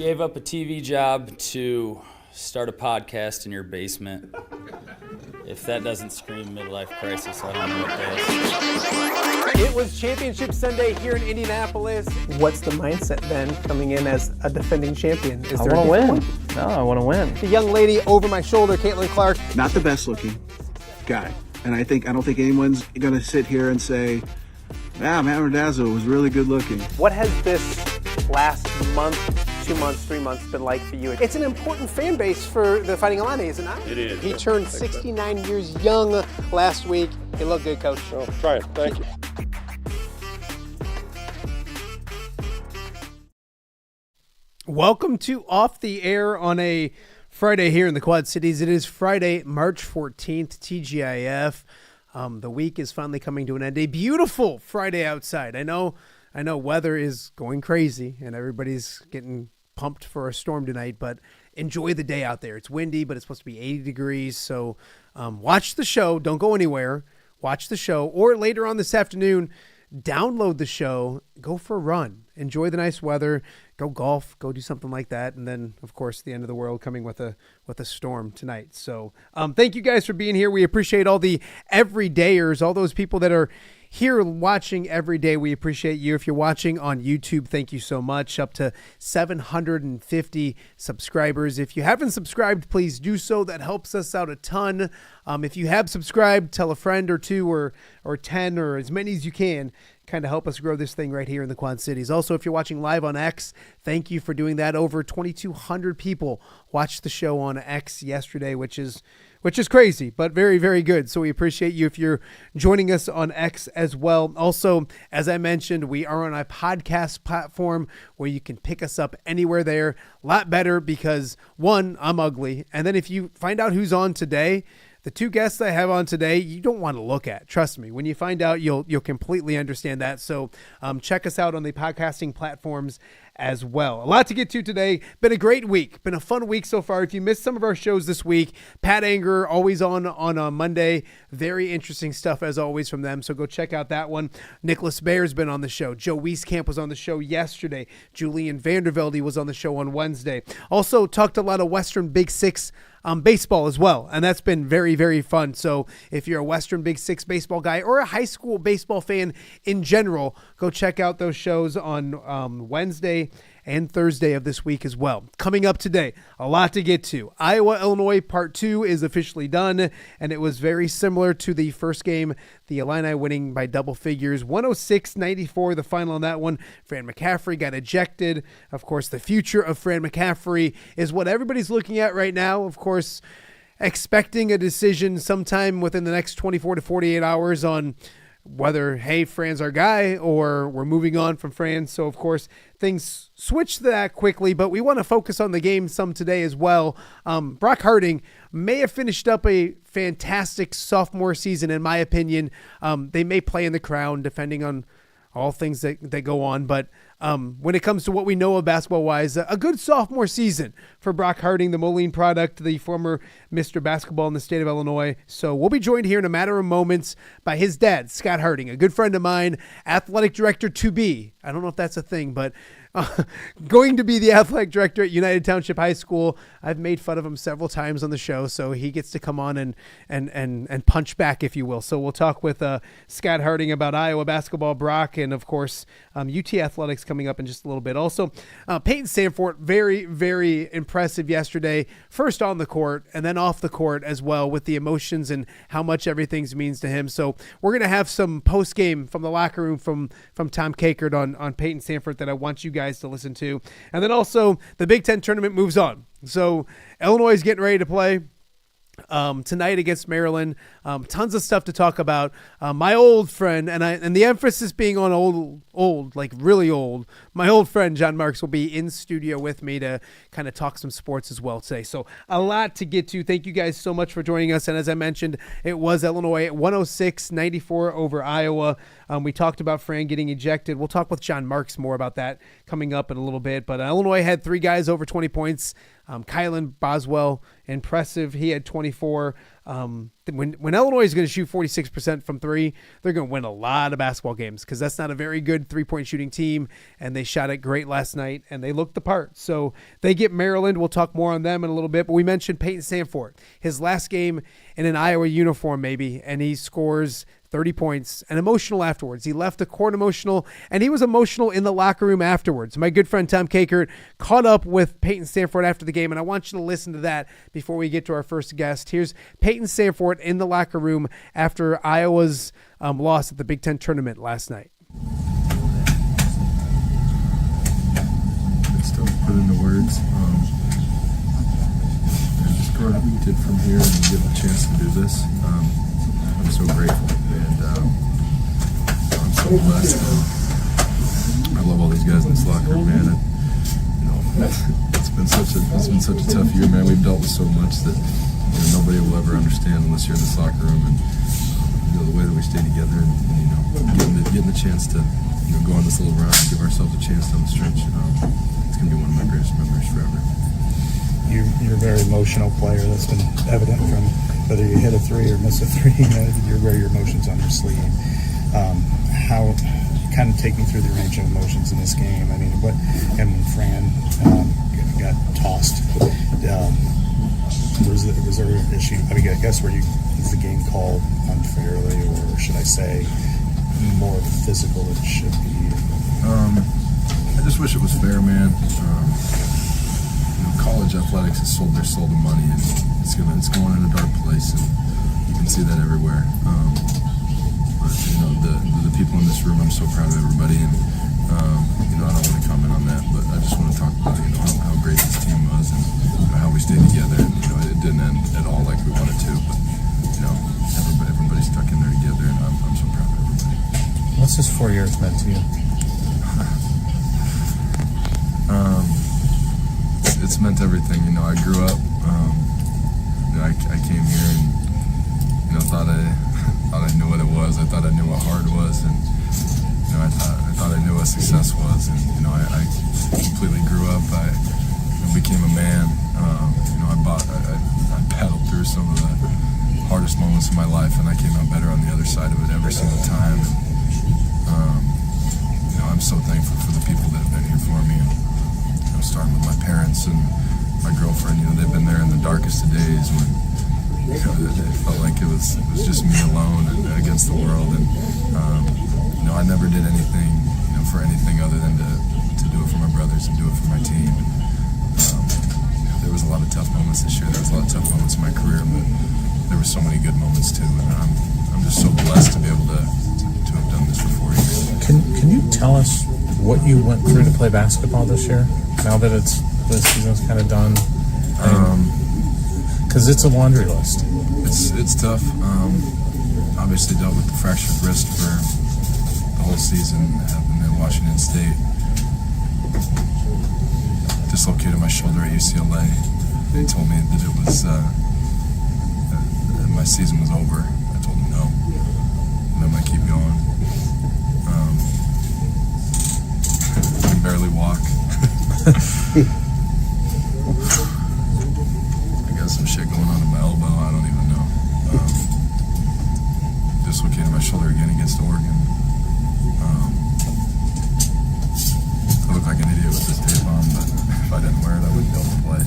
gave up a TV job to start a podcast in your basement. If that doesn't scream midlife crisis, I don't know what does. It was Championship Sunday here in Indianapolis. What's the mindset then coming in as a defending champion? I want to win. No, I want to win. The young lady over my shoulder, Caitlin Clark. Not the best looking guy. And I don't think anyone's going to sit here and say, Matt Randazzo was really good looking. What has this last month, 2 months, 3 months been like for you? It's an important fan base for the Fighting Illini, is it not? It is. He turned 69 years young last week. You look good, Coach. Oh, try it. Thank you. Welcome to Off the Air on a Friday here in the Quad Cities. It is Friday, March 14th, TGIF. The week is finally coming to an end. A beautiful Friday outside. I know weather is going crazy and everybody's getting pumped for a storm tonight, but enjoy the day out there. It's windy, but it's supposed to be 80 degrees. So watch the show. Don't go anywhere. Watch the show. Or later on this afternoon, download the show. Go for a run. Enjoy the nice weather. Go golf. Go do something like that. And then, of course, the end of the world coming with a storm tonight. So thank you guys for being here. We appreciate all the everydayers, all those people that are here watching every day. We appreciate you. If you're watching on YouTube, thank you so much. Up to 750 subscribers. If you haven't subscribed, please do so. That helps us out a ton. If you have subscribed, tell a friend or two or 10 or as many as you can. Kind of help us grow this thing right here in the Quad Cities. Also, if you're watching live on X, thank you for doing that. Over 2,200 people watched the show on X yesterday, which is crazy, but very, very good. So we appreciate you if you're joining us on X as well. Also, as I mentioned, we are on a podcast platform where you can pick us up anywhere there. A lot better because, one, I'm ugly. And then if you find out who's on today, the two guests I have on today, you don't want to look at. Trust me. When you find out, you'll completely understand that. So check us out on the podcasting platforms as well. A lot to get to today. Been a great week. Been a fun week so far. If you missed some of our shows this week, Pat Anger always on a Monday. Very interesting stuff as always from them. So go check out that one. Nicholas Bayer's been on the show. Joe Wieskamp was on the show yesterday. Julian Vandervelde was on the show on Wednesday. Also talked a lot of Western Big Six baseball as well. And that's been very, very fun. So if you're a Western Big Six baseball guy or a high school baseball fan in general, go check out those shows on Wednesday and Thursday of this week as well. Coming up today, a lot to get to. Iowa, Illinois Part 2 is officially done, and it was very similar to the first game, the Illini winning by double figures, 106-94, the final on that one. Fran McCaffrey got ejected. Of course, the future of Fran McCaffrey is what everybody's looking at right now. Of course, expecting a decision sometime within the next 24 to 48 hours on whether, hey, Fran's our guy or we're moving on from Fran. So, of course, things switch that quickly, but we want to focus on the game some today as well. Brock Harding may have finished up a fantastic sophomore season, in my opinion. They may play in the crown, depending on all things that go on. But when it comes to what we know of basketball-wise, a good sophomore season for Brock Harding, the Moline product, the former Mr. Basketball in the state of Illinois. So we'll be joined here in a matter of moments by his dad, Scott Harding, a good friend of mine, athletic director to be. I don't know if that's a thing, but going to be the athletic director at United Township High School. I've made fun of him several times on the show, so he gets to come on and punch back, if you will. So we'll talk with Scott Harding about Iowa basketball, Brock, and of course UT athletics coming up in just a little bit. Also, Payton Sandfort, very, very impressive yesterday. First on the court and then off the court as well, with the emotions and how much everything means to him. So we're going to have some post game from the locker room from Tom Kakert on Payton Sandfort that I want you guys to listen to. And then also the Big Ten tournament moves on. So Illinois is getting ready to play tonight against Maryland. Tons of stuff to talk about. My old friend, and the emphasis being on old, like really old, my old friend Johnny Marx will be in studio with me to kind of talk some sports as well today. So a lot to get to. Thank you guys so much for joining us. And as I mentioned, it was Illinois 106-94 over Iowa. We talked about Fran getting ejected. We'll talk with John Marx more about that coming up in a little bit. But Illinois had 3 guys over 20 points. Kylan Boswell, impressive. He had 24. When Illinois is going to shoot 46% from three, they're going to win a lot of basketball games because that's not a very good three-point shooting team, and they shot it great last night, and they looked the part. So they get Maryland. We'll talk more on them in a little bit, but we mentioned Payton Sandfort, his last game in an Iowa uniform maybe, and he scores 30 points and emotional afterwards. He left the court emotional, and he was emotional in the locker room afterwards. My good friend Tom Kakert caught up with Payton Sandfort after the game, and I want you to listen to that before we get to our first guest. Here's Payton Sandfort in the locker room after Iowa's loss at the Big Ten tournament last night. It's tough to put into words. Just growing up a kid from here and getting the chance to do this, I'm so grateful, and I'm so blessed. I love all these guys in this locker room, man. It's been such a tough year, man. We've dealt with so much that nobody will ever understand unless you're in this locker room, and the way that we stay together, and getting the chance to go on this little run, and give ourselves a chance down the stretch. It's gonna be one of my greatest memories forever. You're a very emotional player. That's been evident from whether you hit a three or miss a three. You wear your emotions on your sleeve. How kind of take me through the range of emotions in this game? I mean, and when Fran got tossed, was there an issue? I mean, I guess is the game called unfairly, or should I say more physical than it should be? I just wish it was fair, man. College athletics has sold their soul to money, and it's going in a dark place, and you can see that everywhere. But the people in this room, I'm so proud of everybody, and I don't want to comment on that, but I just want to talk about how great this team was, and how we stayed together. And it didn't end at all like we wanted to, but everybody stuck in there together, and I'm so proud of everybody. What's this 4 years meant to you? It's meant everything. I grew up. I came here and thought I knew what it was. I thought I knew what hard was, and I thought I knew what success was. And I completely grew up. I became a man. I battled through some of the hardest moments of my life, and I came out better on the other side of it every single time. And, I'm so thankful for the people that have been here for me. And, starting with my parents and my girlfriend, they've been there in the darkest of days when it felt like it was just me alone and against the world. And I never did anything, for anything other than to do it for my brothers and do it for my team. There was a lot of tough moments this year. There was a lot of tough moments in my career, but there were so many good moments too. And I'm just so blessed to be able to have done this for 4 years. Can you tell us what you went through to play basketball this year? Now that the season's kind of done, because it's a laundry list. It's tough. Obviously dealt with the fractured wrist for the whole season. Happened at Washington State. Dislocated my shoulder at UCLA. They told me that it was that my season was over. I told them no, and I'm gonna keep going. I can barely walk. I got some shit going on in my elbow. I don't even know. Dislocated my shoulder again against Oregon. I look like an idiot with this tape on, but if I didn't wear it, I wouldn't be able to play.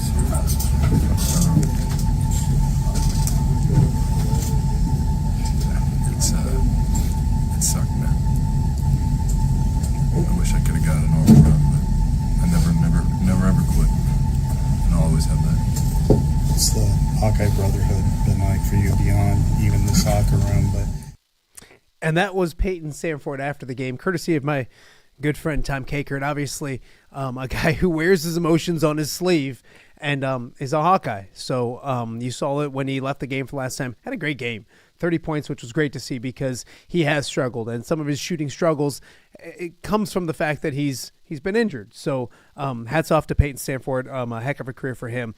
It sucked, man. I wish I could have got a normal run, but I never ever quit, and I'll always have that. What's the Hawkeye brotherhood been like for you beyond even the soccer room? And that was Payton Sandfort after the game, courtesy of my good friend Tom Kakert, obviously a guy who wears his emotions on his sleeve and is a Hawkeye. So you saw it when he left the game for last time. Had a great game, 30 points, which was great to see because he has struggled. And some of his shooting struggles, it comes from the fact that he's been injured. So hats off to Payton Sandfort, a heck of a career for him.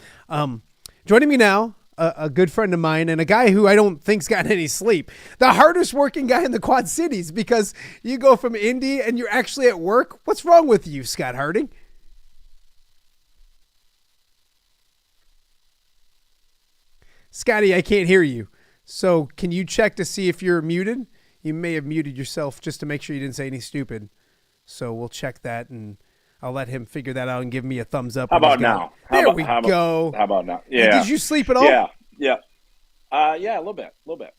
Joining me now, a good friend of mine and a guy who I don't think's gotten any sleep. The hardest working guy in the Quad Cities because you go from Indy and you're actually at work. What's wrong with you, Scott Harding? Scotty, I can't hear you. So can you check to see if you're muted? You may have muted yourself just to make sure you didn't say any stupid. So we'll check that, and I'll let him figure that out and give me a thumbs up. How about now? There we go. How about now? Yeah. Did you sleep at all? Yeah. Yeah, a little bit.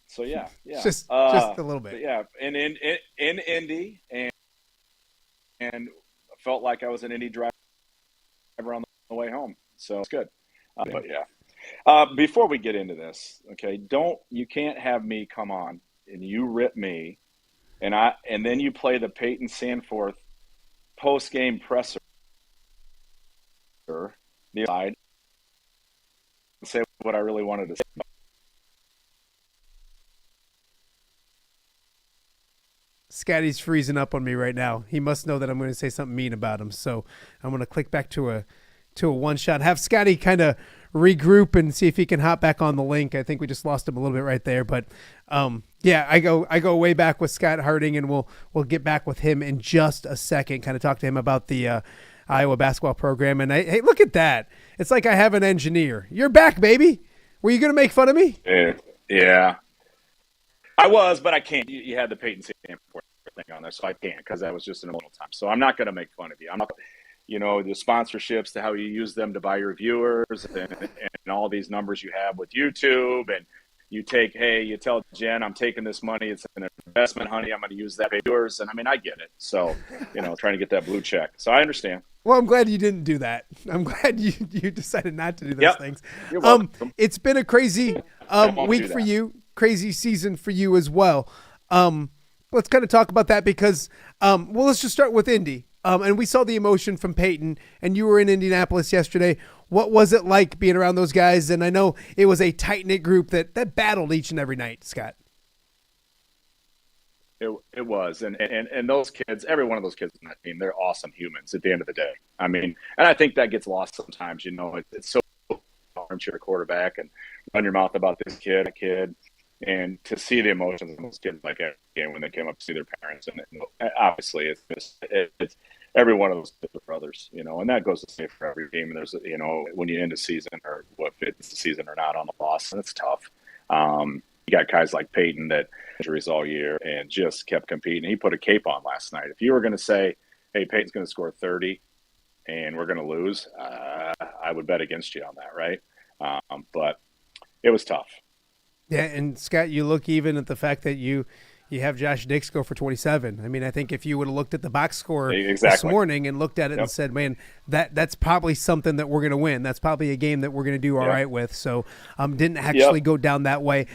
So yeah. Just a little bit. Yeah, in Indy, and felt like I was an Indy driver on the way home. So it's good. But yeah. Before we get into this, okay, you can't have me come on and you rip me, and then you play the Payton Sandfort post-game presser, the side, and say what I really wanted to say. Scotty's freezing up on me right now. He must know that I'm going to say something mean about him. So I'm going to click back to a one shot. Have Scotty kind of regroup and see if he can hop back on the link. I think we just lost him a little bit right there, but yeah, I go way back with Scott Harding, and we'll get back with him in just a second. Kind of talk to him about the Iowa basketball program. And hey, look at that! It's like I have an engineer. You're back, baby. Were you going to make fun of me? Yeah. I was, but I can't. You had the Payton Sandfort thing on there, so I can't because that was just an emotional time. So I'm not going to make fun of you. I'm not, the sponsorships, to how you use them to buy your viewers, and all these numbers you have with YouTube, and you tell Jen, I'm taking this money. It's an investment, honey. I'm going to use that for viewers, and I mean, I get it. So, trying to get that blue check. So I understand. Well, I'm glad you didn't do that. I'm glad you decided not to do those things. You're welcome. It's been a crazy week for you. Crazy season for you as well. Let's kind of talk about that because, let's just start with Indy. And we saw the emotion from Payton, and you were in Indianapolis yesterday. What was it like being around those guys? And I know it was a tight-knit group that battled each and every night, Scott. It was. And those kids, every one of those kids on that team, they're awesome humans at the end of the day. I mean, and I think that gets lost sometimes, it's so hard you're a quarterback and run your mouth about this kid, and to see the emotions of those kids like again when they came up to see their parents, and obviously it's every one of those kids are brothers, and that goes the same for every team. And there's when you end a season, or what fits the season or not on the loss, and it's tough. You got guys like Payton that injuries all year and just kept competing. He put a cape on last night. If you were going to say, hey, Payton's going to score 30 and we're going to lose, I would bet against you on that, right? But it was tough. Yeah, and Scott, you look even at the fact that you have Josh Dix go for 27. I mean, I think if you would have looked at the box score this morning and looked at it and said, man, that's probably something that we're going to win. That's probably a game that we're going to do all right with. So didn't actually go down that way.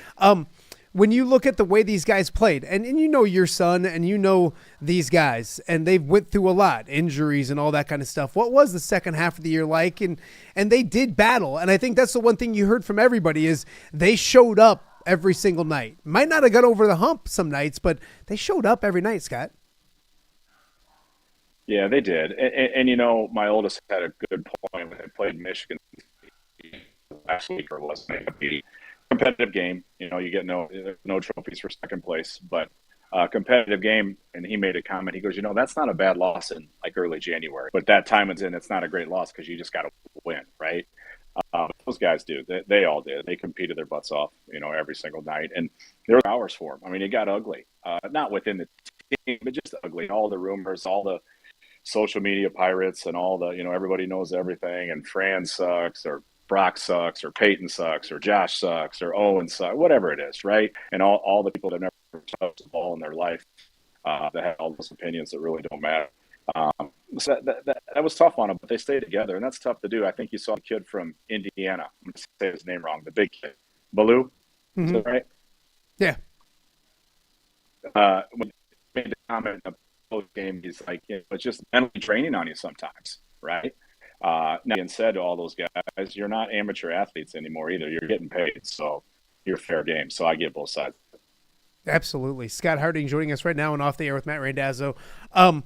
When you look at the way these guys played, and your son and these guys, and they've went through a lot, injuries and all that kind of stuff. What was the second half of the year like? And they did battle. And I think that's the one thing you heard from everybody is they showed up every single night. Might not have got over the hump some nights, but they showed up every night, Scott. Yeah, they did. And my oldest had a good point when they played Michigan last week, or was it? Competitive game, you get no trophies for second place, but competitive game. And he made a comment. He goes, that's not a bad loss in like early January, but that time it's not a great loss because you just got to win, right? Those guys do. They all did. They competed their butts off, every single night, and there were hours for them. I mean, it got ugly, not within the team, but just ugly. All the rumors, all the social media pirates, and all the everybody knows everything. And Fran sucks, or Brock sucks, or Payton sucks, or Josh sucks, or Owen sucks, whatever it is, right? And all the people that never touched the ball in their life that have all those opinions that really don't matter. So that was tough on them, but they stayed together, and that's tough to do. I think you saw the kid from Indiana. I'm going to say his name wrong. The big kid, Baloo, is that right? Yeah. When he made the comment in the post game, he's like, it's just mentally draining on you sometimes, right? Now, being said to all those guys, you're not amateur athletes anymore either. You're getting paid, so you're fair game. So I get both sides. Absolutely. Scott Harding joining us right now and Off the Air with Matt Randazzo. I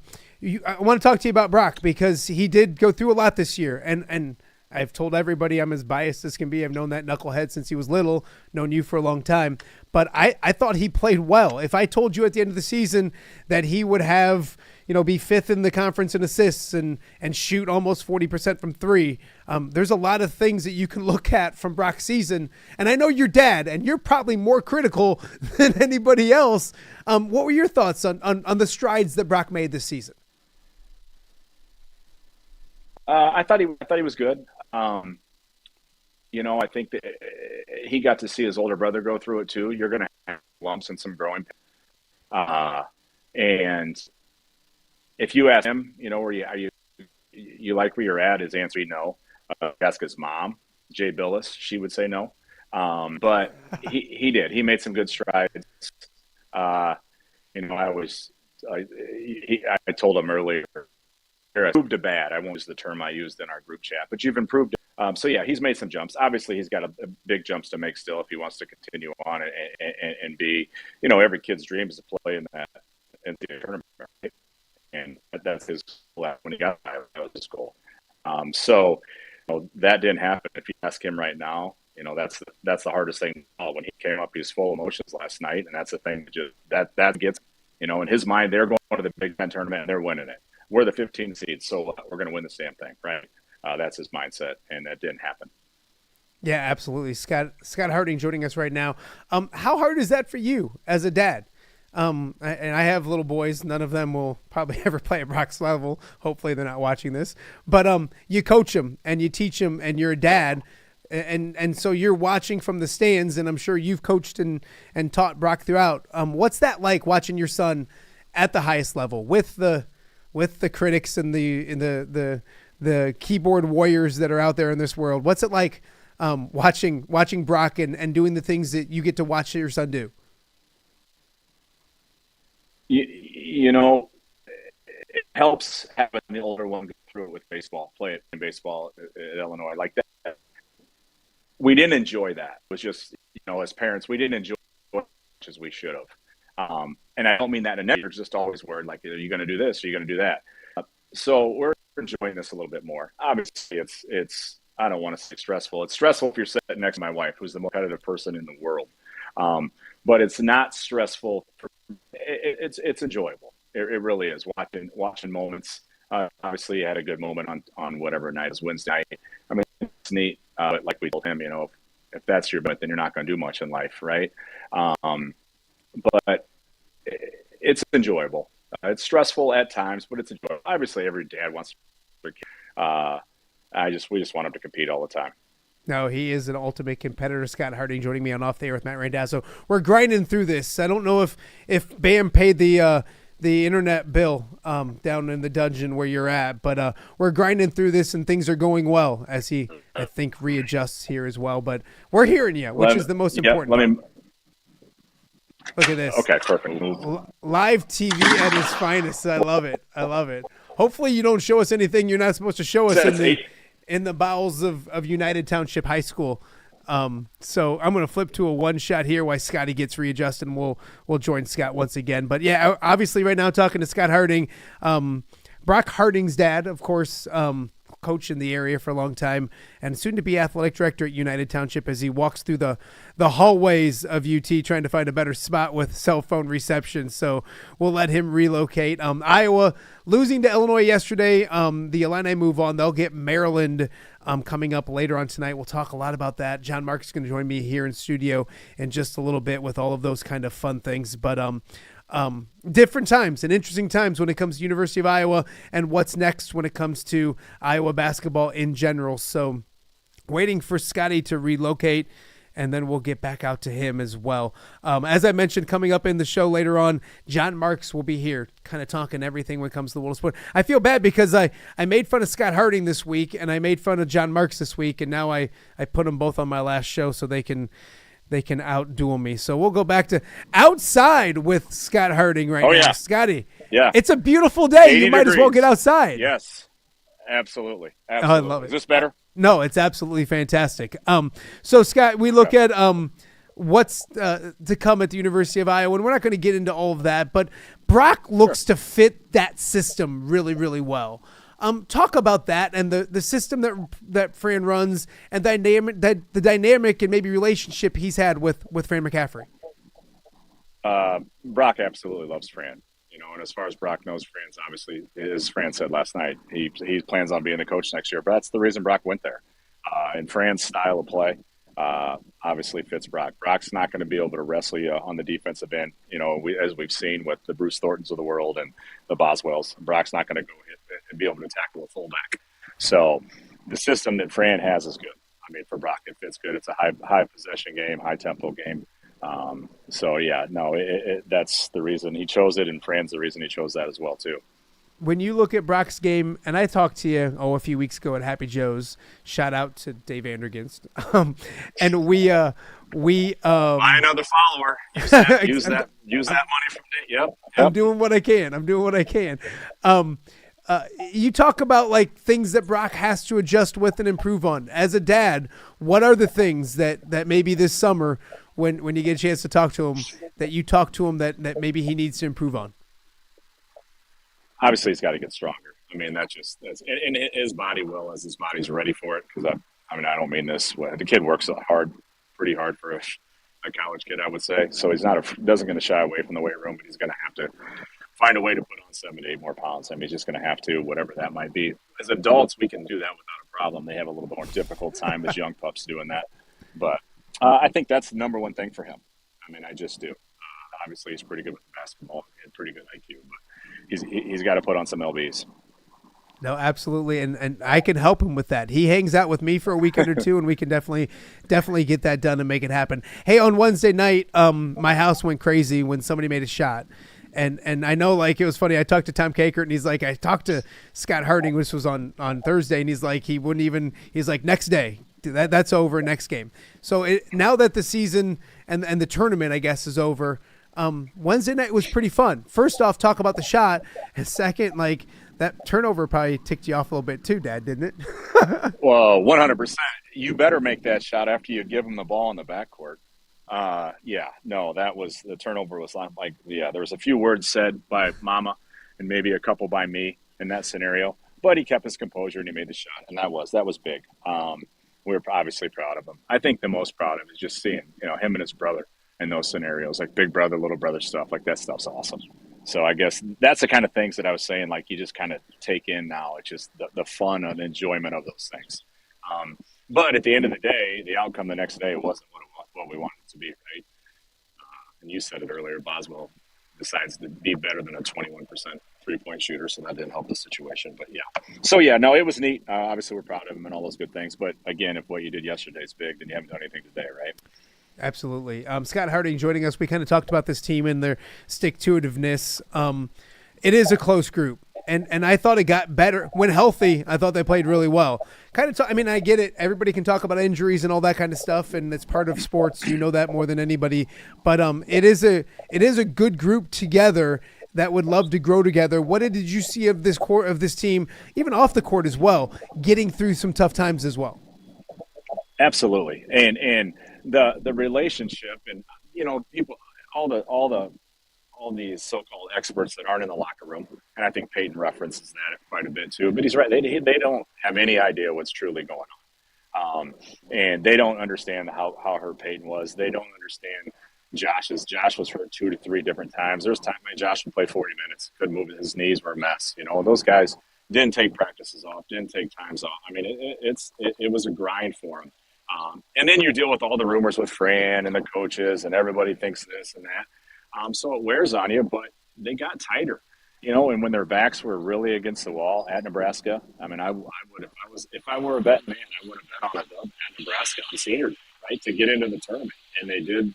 want to talk to you about Brock because he did go through a lot this year. And I've told everybody I'm as biased as can be. I've known that knucklehead since he was little, known you for a long time. But I thought he played well. If I told you at the end of the season that he would have, be fifth in the conference in assists and shoot almost 40% from three. There's a lot of things that you can look at from Brock's season. And I know your dad, and you're probably more critical than anybody else. What were your thoughts on the strides that Brock made this season? I thought he was good. I think that he got to see his older brother go through it too. You're going to have lumps and some growing. And if you ask him, where you like where you're at, his answer would be no. Ask his mom, Jay Billis, she would say no. But he did. He made some good strides. I told him earlier, improved to bad. I won't use the term I used in our group chat, but you've improved. So yeah, he's made some jumps. Obviously, he's got a big jumps to make still if he wants to continue on and be, every kid's dream is to play in that tournament, right? And that's his goal. When he got that was his goal. So that didn't happen. If you ask him right now, that's the hardest thing. When he came up, he was full of emotions last night, and that's the thing that gets, in his mind, they're going to the Big Ten tournament and they're winning it. We're the 15 seeds, so we're going to win the damn thing, right? That's his mindset, and that didn't happen. Yeah, absolutely. Scott Harding joining us right now. How hard is that for you as a dad? And I have little boys. None of them will probably ever play at Brock's level. Hopefully they're not watching this. But you coach them and you teach them, and you're a dad. And so you're watching from the stands, and I'm sure you've coached and taught Brock throughout. What's that like, watching your son at the highest level with the critics and the keyboard warriors that are out there in this world? What's it like watching Brock and doing the things that you get to watch your son do? It helps having the older one go through it with baseball, play it in baseball at Illinois like that. We didn't enjoy that. It was just, as parents, we didn't enjoy it as much as we should have. And I don't mean that in a negative, just always worried, like, are you going to do this? Are you going to do that? So we're enjoying this a little bit more. Obviously, it's I don't want to say stressful. It's stressful if you're sitting next to my wife, who's the most competitive person in the world. But it's not stressful. It's enjoyable. It really is. Watching moments. Obviously, you had a good moment on whatever night. It was Wednesday night. I mean, it's neat. But like we told him, if that's your bet, then you're not going to do much in life, right? But it's enjoyable. It's stressful at times, but it's enjoyable. Obviously, every dad wants to. We just want him to compete all the time. No, he is an ultimate competitor. Scott Harding joining me on Off the Air with Matt Randazzo. We're grinding through this. I don't know if Bam paid the internet bill down in the dungeon where you're at, but we're grinding through this and things are going well as he, I think, readjusts here as well. But we're hearing you, which is the most important. Look at this. Okay, perfect. Live TV at its finest. I love it. Hopefully you don't show us anything you're not supposed to show us in the bowels of United Township High School. So I'm going to flip to a one shot here while Scotty gets readjusted, and we'll join Scott once again. But yeah, obviously right now talking to Scott Harding, Brock Harding's dad, of course, coach in the area for a long time and soon to be athletic director at United Township as he walks through the hallways of UT trying to find a better spot with cell phone reception. So we'll let him relocate. Iowa losing to Illinois yesterday. The Illini move on. They'll get Maryland coming up later on tonight. We'll talk a lot about that. John Marx is going to join me here in studio in just a little bit with all of those kind of fun things. But different times and interesting times when it comes to University of Iowa and what's next when it comes to Iowa basketball in general. So waiting for Scotty to relocate, and then we'll get back out to him as well. As I mentioned, coming up in the show later on, John Marx will be here kind of talking everything when it comes to the world of sport. I feel bad because I made fun of Scott Harding this week and I made fun of John Marx this week, and now I put them both on my last show so they can outduel me. So we'll go back to outside with Scott Harding now. Yeah. Scotty, yeah, it's a beautiful day. You might as well get outside. Yes, absolutely. Oh, I love it. Is this better? No, it's absolutely fantastic. So Scott, we look at what's to come at the University of Iowa, and we're not going to get into all of that, but Brock looks to fit that system really, really well. Talk about that and the system that Fran runs and the dynamic and maybe relationship he's had with Fran McCaffrey. Brock absolutely loves Fran. And as far as Brock knows, Fran's obviously, as Fran said last night, he plans on being the coach next year. But that's the reason Brock went there. And Fran's style of play obviously fits Brock. Brock's not going to be able to wrestle you on the defensive end, as we've seen with the Bruce Thorntons of the world and the Boswells. Brock's not going to go hit and be able to tackle a fullback. So the system that Fran has is good. I mean, for Brock, it fits good. It's a high possession game, high tempo game. That's the reason he chose it, and Fran's the reason he chose that as well too. When you look at Brock's game, and I talked to you a few weeks ago at Happy Joe's. Shout out to Dave Andergenst. And we buy another follower. Use that money from Dave. Yep. I'm doing what I can. You talk about like things that Brock has to adjust with and improve on. As a dad, what are the things that maybe this summer, when you get a chance to talk to him, that you talk to him that maybe he needs to improve on? Obviously, he's got to get stronger. I mean, that's and his body will, as his body's ready for it. Because I don't mean this. The kid works pretty hard for a college kid, I would say. So he's doesn't going to shy away from the weight room, but he's going to have to find a way to put on 7 to 8 more pounds. I mean, he's just going to have to, whatever that might be. As adults, we can do that without a problem. They have a little bit more difficult time as young pups doing that. But I think that's the number one thing for him. I mean, I just do. Obviously, he's pretty good with basketball and pretty good IQ, but he's got to put on some LBs. No, absolutely, and I can help him with that. He hangs out with me for a weekend or two, and we can definitely get that done and make it happen. Hey, on Wednesday night, my house went crazy when somebody made a shot. And I know, like, it was funny. I talked to Tom Kakert, and he's like, I talked to Scott Harding, which was on Thursday, and he's like, he's like, next day, that's over, next game. So now that the season and the tournament, I guess, is over, Wednesday night was pretty fun. First off, talk about the shot, and second, like, that turnover probably ticked you off a little bit too, Dad, didn't it? Well, 100%. You better make that shot after you give him the ball in the backcourt. The turnover was there was a few words said by Mama and maybe a couple by me in that scenario, but he kept his composure and he made the shot, and that was big. We were obviously proud of him. I think the most proud of is just seeing, him and his brother in those scenarios, like big brother, little brother stuff. Like, that stuff's awesome. So I guess that's the kind of things that I was saying, like, you just kind of take in now. It's just the fun and enjoyment of those things. But at the end of the day, the outcome the next day wasn't what we wanted it to be, right? And you said it earlier, Boswell decides to be better than a 21% three-point shooter, so that didn't help the situation. But, it was neat. Obviously, we're proud of him and all those good things. But, again, if what you did yesterday is big, then you haven't done anything today, right? Absolutely. Scott Harding joining us. We kind of talked about this team and their stick-to-itiveness. It is a close group, and I thought it got better. When healthy, I thought they played really well. I get it. Everybody can talk about injuries and all that kind of stuff, and it's part of sports. You know that more than anybody. But it is a good group together that would love to grow together. What did you see of this team, even off the court as well, getting through some tough times as well? Absolutely, and the relationship, and people, all these so-called experts that aren't in the locker room, and I think Payton references that quite a bit too. But he's right; they don't have any idea what's truly going on, and they don't understand how hurt Payton was. They don't understand Josh was hurt 2 to 3 different times. There's time when Josh would play 40 minutes, couldn't move, his knees were a mess. Those guys didn't take practices off, didn't take times off. I mean, it was a grind for them. And then you deal with all the rumors with Fran and the coaches, and everybody thinks this and that. So it wears on you, but they got tighter, and when their backs were really against the wall at Nebraska, I mean, I would, if I were a bet man, I would have bet on a dub at Nebraska on senior, right, to get into the tournament. And they did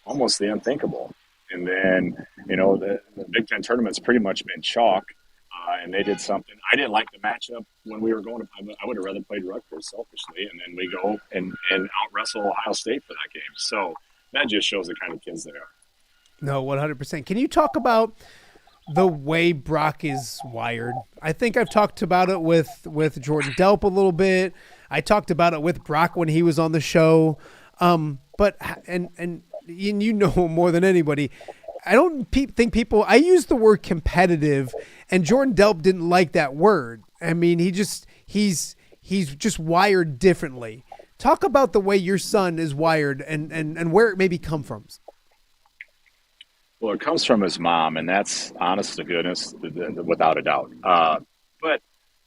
almost the unthinkable. And then, the Big Ten tournament's pretty much been chalk. And they did something. I didn't like the matchup when we were going to. I would have rather played Rutgers selfishly, and then we go and out wrestle Ohio State for that game. So that just shows the kind of kids they are. No, 100%. Can you talk about the way Brock is wired? I think I've talked about it with Jordan Delp a little bit. I talked about it with Brock when he was on the show. But you know more than anybody. I don't think people – I use the word competitive, and Jordan Delp didn't like that word. I mean, he's just wired differently. Talk about the way your son is wired and where it maybe come from. Well, it comes from his mom, and that's honest to goodness, without a doubt. But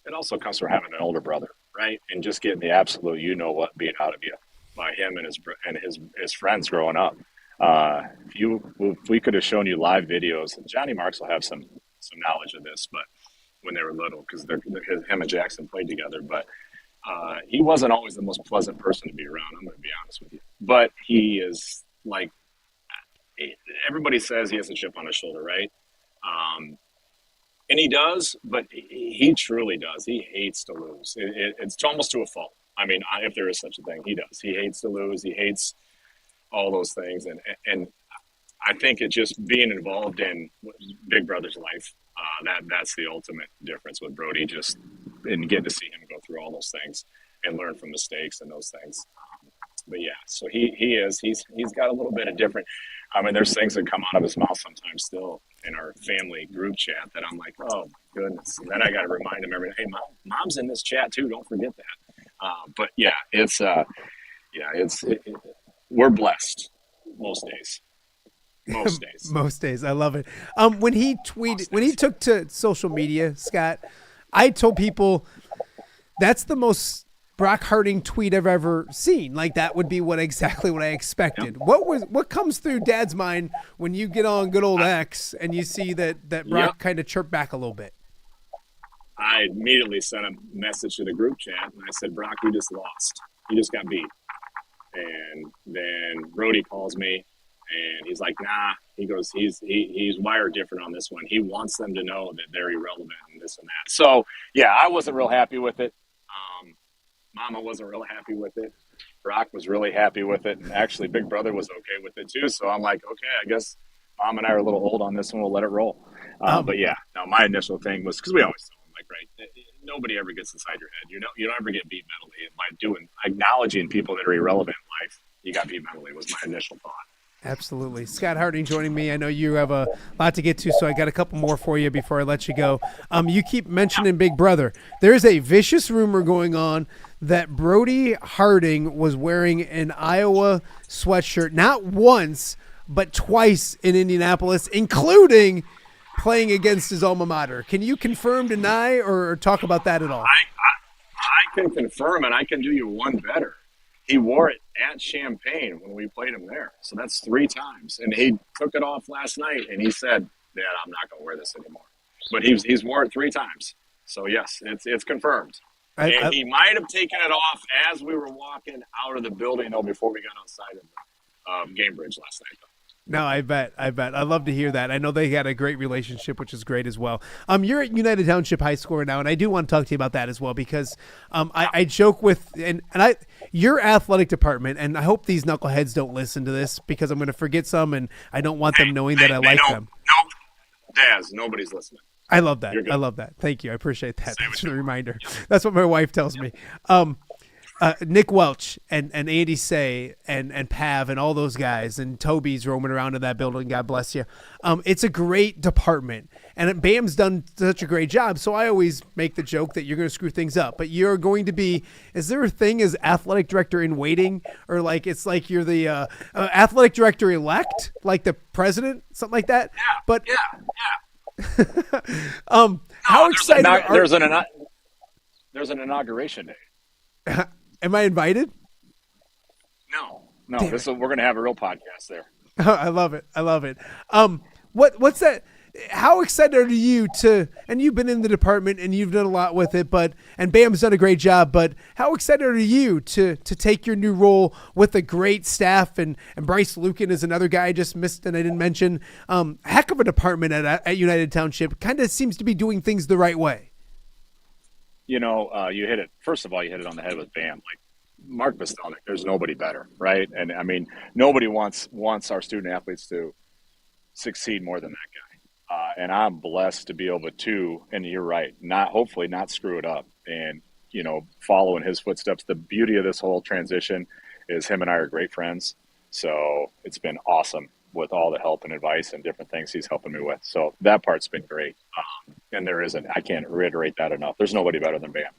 it also comes from having an older brother, right? And just getting the absolute, what, beat out of you by him and his friends growing up. If we could have shown you live videos, and Johnny Marx will have some knowledge of this, but when they were little, because him and Jackson played together, but he wasn't always the most pleasant person to be around. I'm going to be honest with you, but he is like, everybody says he has a chip on his shoulder, right? And he does, but he truly does. He hates to lose. It's almost to a fault. I mean, if there is such a thing, he does. He hates to lose. He hates all those things. And I think it just being involved in Big Brother's life, that's the ultimate difference with Brody, and getting to see him go through all those things and learn from mistakes and those things. But yeah, so he's got a little bit of different. I mean, there's things that come out of his mouth sometimes still in our family group chat that I'm like, oh my goodness. And then I got to remind him every day, hey, mom's in this chat too. Don't forget that. But yeah, we're blessed most days. Most days. I love it. When he took to social media, Scott, I told people that's the most Brock Harding tweet I've ever seen. Like, that would be exactly what I expected. Yep. What comes through Dad's mind when you get on good old X and you see that Brock kind of chirp back a little bit? I immediately sent a message to the group chat and I said, Brock, you just lost. You just got beat. And then Brody calls me and he's like, nah. He goes, he's wired different on this one. He wants them to know that they're irrelevant and this and that. So yeah, I wasn't real happy with it. Mama wasn't real happy with it. Brock was really happy with it. And actually Big Brother was okay with it too. So I'm like, okay, I guess Mom and I are a little old on this one. We'll let it roll. But yeah, no, my initial thing was, because we always tell them, like, right, nobody ever gets inside your head. You don't ever get beat mentally. And by acknowledging people that are irrelevant in life, you got beat mentally was my initial thought. Absolutely. Scott Harding joining me. I know you have a lot to get to, so I got a couple more for you before I let you go. You keep mentioning Big Brother. There's a vicious rumor going on that Brody Harding was wearing an Iowa sweatshirt not once, but twice in Indianapolis, including playing against his alma mater. Can you confirm, deny, or talk about that at all? I can confirm, and I can do you one better. He wore it at Champaign when we played him there. So that's 3 times. And he took it off last night, and he said, Dad, I'm not going to wear this anymore. But he's worn it 3 times. So, yes, it's confirmed. He might have taken it off as we were walking out of the building, though, before we got outside of Game Bridge last night, though. No, I bet. I'd love to hear that. I know they had a great relationship, which is great as well. You're at United Township High School now, and I do want to talk to you about that as well, because I joke with your athletic department, and I hope these knuckleheads don't listen to this because I'm going to forget some, and I don't want them knowing that I like them. No, Daz, nobody's listening. I love that. I love that. Thank you. I appreciate that. Thanks for the reminder. That's what my wife tells me. Nick Welch and Andy Say and Pav and all those guys and Toby's roaming around in that building. God bless you. It's a great department, and Bam's done such a great job. So I always make the joke that you're going to screw things up, but you're going to be. Is there a thing as athletic director in waiting, or like it's like you're the athletic director elect, like the president, something like that? Yeah. But yeah. How excited there's an inauguration day. Am I invited? No. We're going to have a real podcast there. I love it. What's that? How excited are you and you've been in the department and you've done a lot with it, and Bam's done a great job, but how excited are you to take your new role with a great staff, and Bryce Lucan is another guy I just missed and I didn't mention. Heck of a department at United Township, kind of seems to be doing things the right way. You hit it. First of all, you hit it on the head with Bam. Like Mark Bostelnik, there's nobody better, right? And I mean, nobody wants our student athletes to succeed more than that guy. And I'm blessed to be able to, and you're right, hopefully not screw it up, and follow in his footsteps. The beauty of this whole transition is him and I are great friends, so it's been awesome with all the help and advice and different things he's helping me with. So that part's been great. And I can't reiterate that enough. There's nobody better than Bam.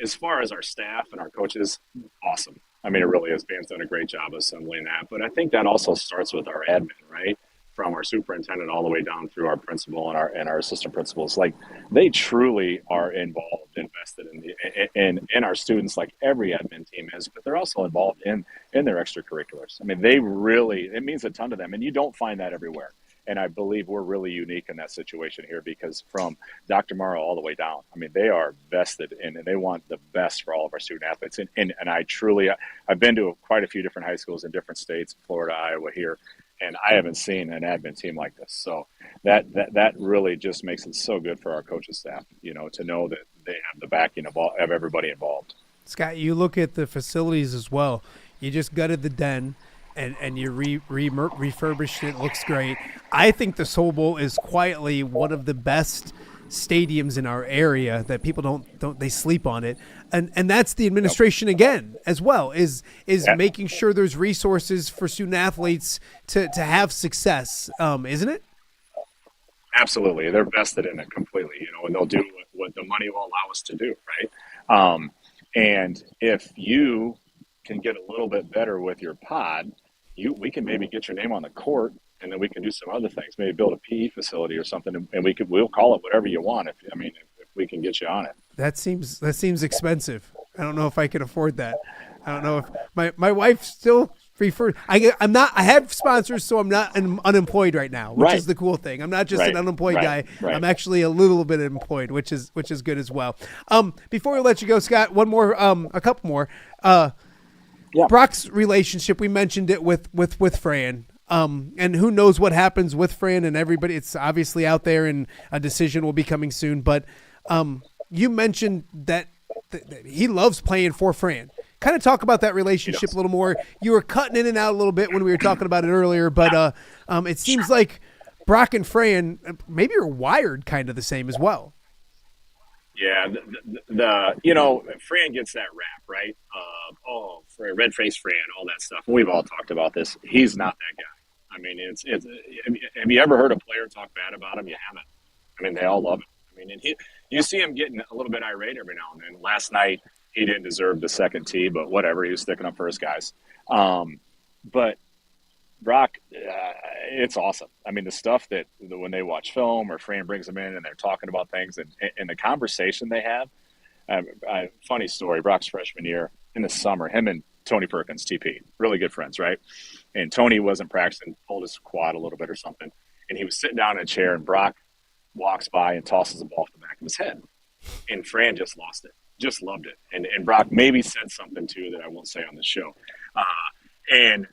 As far as our staff and our coaches, awesome. I mean, it really is. Van's done a great job assembling that. But I think that also starts with our admin, right? From our superintendent all the way down through our principal and our assistant principals. Like, they truly are involved, invested in our students, like every admin team is, but they're also involved in their extracurriculars. I mean, it means a ton to them, and you don't find that everywhere. And I believe we're really unique in that situation here, because from Dr. Morrow all the way down, I mean, they are vested in, and they want the best for all of our student athletes. And I truly, I've been to quite a few different high schools in different states, Florida, Iowa here, and I haven't seen an admin team like this. So that really just makes it so good for our coaching staff, to know that they have the backing of everybody involved. Scott, you look at the facilities as well. You just gutted the den, and you refurbished it. Looks great. I think the Soul Bowl is quietly one of the best stadiums in our area that people don't they sleep on it, and that's the administration again as well, is making sure there's resources for student athletes to have success, isn't it? Absolutely. They're vested in it completely, and they'll do what the money will allow us to do, right? And if you can get a little bit better with your pod, we can maybe get your name on the court, and then we can do some other things, maybe build a PE facility or something, and we'll call it whatever you want. If we can get you on it. That seems expensive. I don't know if I can afford that. I don't know if my wife still prefers. I have sponsors, so I'm not unemployed right now, which is the cool thing. I'm not just an unemployed guy. Right. I'm actually a little bit employed, which is good as well. Before we let you go, Scott, a couple more. Brock's relationship, we mentioned it with Fran. And who knows what happens with Fran and everybody. It's obviously out there, and a decision will be coming soon. But you mentioned that he loves playing for Fran. Kind of talk about that relationship a little more. You were cutting in and out a little bit when we were talking about it earlier, but it seems like Brock and Fran maybe are wired kind of the same as well. Yeah, Fran gets that rap, right? Red-faced Fran, all that stuff. We've all talked about this. He's not that guy. I mean, have you ever heard a player talk bad about him? You haven't. I mean, they all love him. I mean, and you see him getting a little bit irate every now and then. Last night, he didn't deserve the second tee, but whatever. He was sticking up for his guys. But Brock, it's awesome. I mean, the stuff that when they watch film or Fran brings them in and they're talking about things and the conversation they have. Funny story, Brock's freshman year in the summer, him and Tony Perkins, TP, really good friends, right? And Tony wasn't practicing, pulled his quad a little bit or something. And he was sitting down in a chair, and Brock walks by and tosses the ball off the back of his head. And Fran just lost it, just loved it. And Brock maybe said something, too, that I won't say on the show. And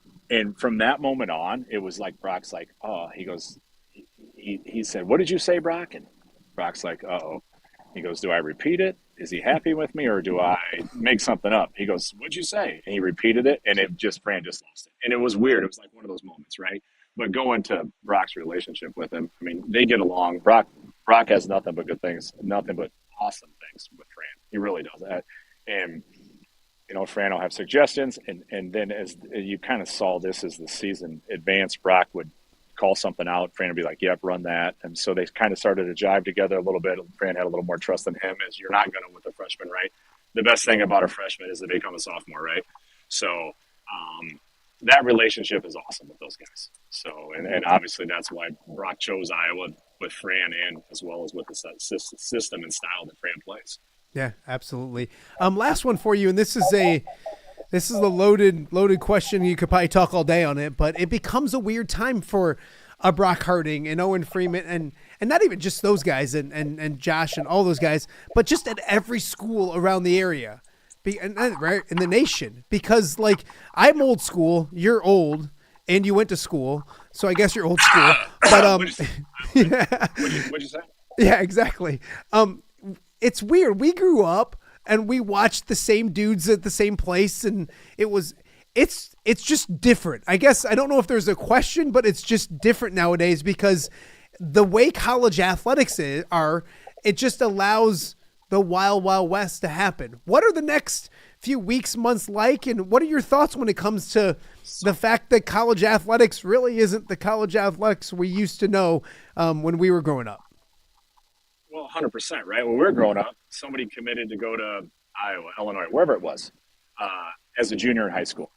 from that moment on, it was like Brock's like, oh, he goes, he said, what did you say, Brock? And Brock's like, uh-oh. He goes, do I repeat it? Is he happy with me, or do I make something up? He goes, what'd you say? And he repeated it, and Fran just lost it. And it was weird. It was like one of those moments, right? But going to Brock's relationship with him, I mean, they get along. Brock has nothing but good things, nothing but awesome things with Fran. He really does that. And, Fran will have suggestions. And then as you kind of saw this as the season advanced, Brock would call something out. Fran would be like, yep, run that. And so they kind of started to jive together a little bit. Fran had a little more trust in him, as you're not going to with a freshman, right? The best thing about a freshman is they become a sophomore, right? So that relationship is awesome with those guys. So, and obviously that's why Brock chose Iowa with Fran, and as well as with the system and style that Fran plays. Yeah, absolutely. Last one for you, and this is a loaded question. You could probably talk all day on it, but it becomes a weird time for a Brock Harding and Owen Freeman, and not even just those guys and Josh and all those guys, but just at every school around the area, right in the nation. Because like, I'm old school, you're old, and you went to school, so I guess you're old school. But what'd you say? Yeah, exactly. It's weird. We grew up and we watched the same dudes at the same place, and it's just different. I guess I don't know if there's a question, but it's just different nowadays because the way college athletics are, it just allows the wild, wild west to happen. What are the next few weeks, months like, and what are your thoughts when it comes to the fact that college athletics really isn't the college athletics we used to know when we were growing up? Well, 100%, right? When we were growing up, somebody committed to go to Iowa, Illinois, wherever it was. as a junior in high school.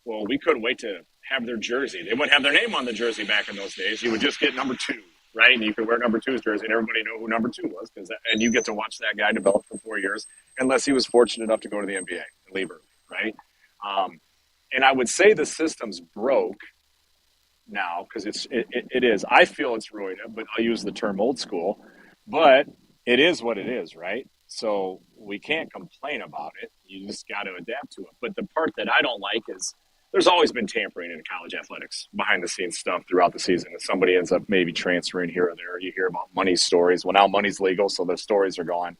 Well, we couldn't wait to have their jersey. They wouldn't have their name on the jersey back in those days. You would just get number 2, right? And you could wear number 2's jersey, and everybody knew who number 2 was, and you get to watch that guy develop for 4 years, unless he was fortunate enough to go to the NBA and leave early, right? And I would say the system's broke now because it is. I feel it's ruined, but I'll use the term old school. But it is what it is, right? So we can't complain about it. You just got to adapt to it. But the part that I don't like is there's always been tampering in college athletics, behind the scenes stuff throughout the season. If somebody ends up maybe transferring here or there, you hear about money stories. Well, now money's legal, so the stories are gone.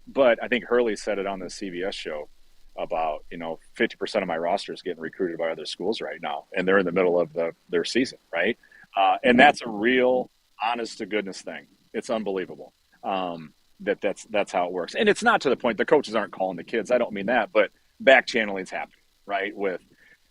But I think Hurley said it on the CBS show about, 50% of my roster is getting recruited by other schools right now, and they're in the middle of their season, right? And that's a real honest to goodness thing. It's unbelievable that's how it works. And it's not to the point the coaches aren't calling the kids. I don't mean that, but back channeling's happening, right? With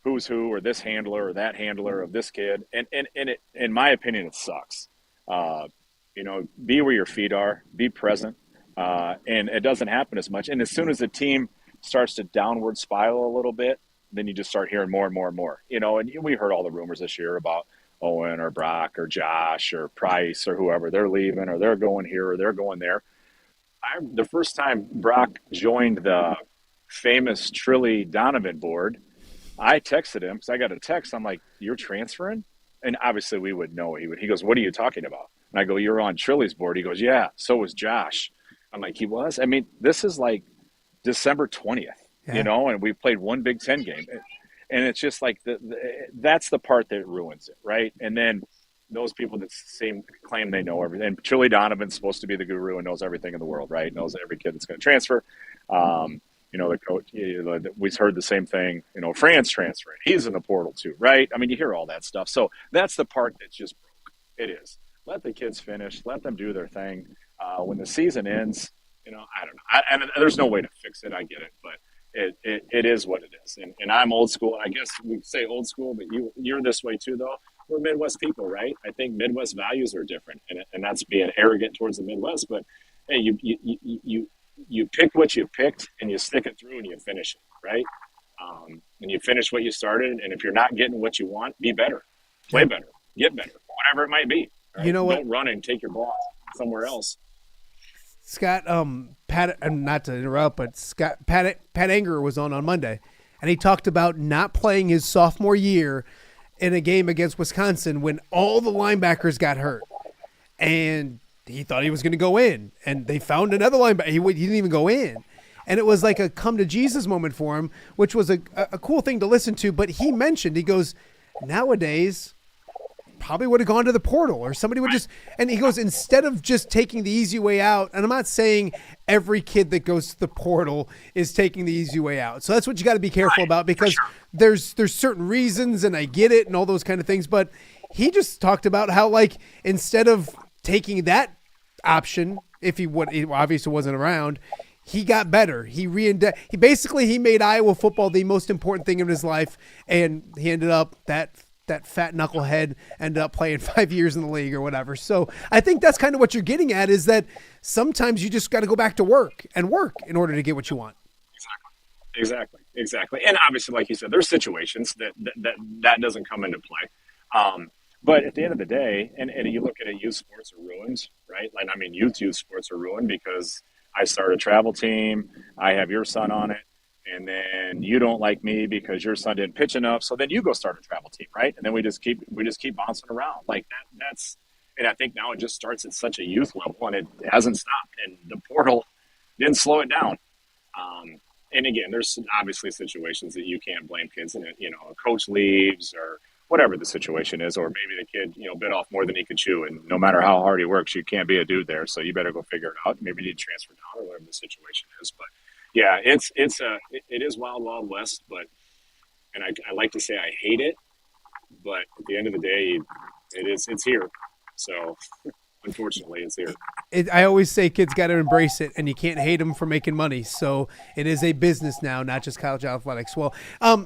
who's who, or this handler or that handler of this kid. And it, in my opinion, it sucks. Be where your feet are, be present. And it doesn't happen as much. And as soon as the team starts to downward spiral a little bit, then you just start hearing more and more and more, and we heard all the rumors this year about Owen or Brock or Josh or Price or whoever. They're leaving, or they're going here, or they're going there. The first time Brock joined the famous Trilly Donovan board, I texted him because I got a text. I'm like, "You're transferring?" And obviously we would know he would. He goes, "What are you talking about?" And I go, "You're on Trilly's board." He goes, "Yeah, so was Josh." I'm like, "He was?" I mean, this is like December 20th, and we played one Big Ten game. And it's just like that's the part that ruins it, right? And then those people that claim they know everything. And Trilly Donovan's supposed to be the guru and knows everything in the world, right? Knows every kid that's going to transfer. The coach, we heard the same thing. Fran's transferring. He's in the portal too, right? I mean, you hear all that stuff. So that's the part that's just broke. It is. Let the kids finish. Let them do their thing. When the season ends, I don't know. And there's no way to fix it. I get it, but it is what it is. And I'm old school. I guess we say old school, but you're this way too, though. We're Midwest people, right? I think Midwest values are different, and that's being arrogant towards the Midwest. But hey, you pick what you picked, and you stick it through, and you finish it, right? And you finish what you started. And if you're not getting what you want, be better, play better, get better, whatever it might be. Right? You know what? Don't run and take your ball somewhere else. Scott, Pat, not to interrupt, but Pat Anger was on Monday, and he talked about not playing his sophomore year in a game against Wisconsin when all the linebackers got hurt, and he thought he was going to go in, and they found another linebacker. He didn't even go in, and it was like a come to Jesus moment for him, which was a cool thing to listen to. But he goes, nowadays, probably would have gone to the portal, or somebody would just, and he goes, instead of just taking the easy way out, and I'm not saying every kid that goes to the portal is taking the easy way out. So that's what you got to be careful about, because there's certain reasons, and I get it and all those kind of things. But he just talked about how, like, instead of taking that option, if he obviously wasn't around, he got better. He made Iowa football the most important thing in his life. And he ended up that fat knucklehead ended up playing 5 years in the league or whatever. So I think that's kind of what you're getting at, is that sometimes you just got to go back to work in order to get what you want. Exactly. And obviously, like you said, there's situations that doesn't come into play. But at the end of the day, and you look at it, youth sports are ruined, right? Like, I mean, youth sports are ruined because I start a travel team. I have your son on it. And then you don't like me because your son didn't pitch enough. So then you go start a travel team, right? And then we just keep bouncing around like that. And I think now it just starts at such a youth level, and it hasn't stopped. And the portal didn't slow it down. And again, there's obviously situations that you can't blame kids in it. A coach leaves or whatever the situation is, or maybe the kid, bit off more than he could chew. And no matter how hard he works, you can't be a dude there. So you better go figure it out. Maybe you need to transfer down or whatever the situation is. But yeah, it is wild, wild west, and I like to say I hate it, but at the end of the day, it's here. So unfortunately, is here. I always say kids got to embrace it, and you can't hate them for making money. So it is a business now, not just college athletics. Well,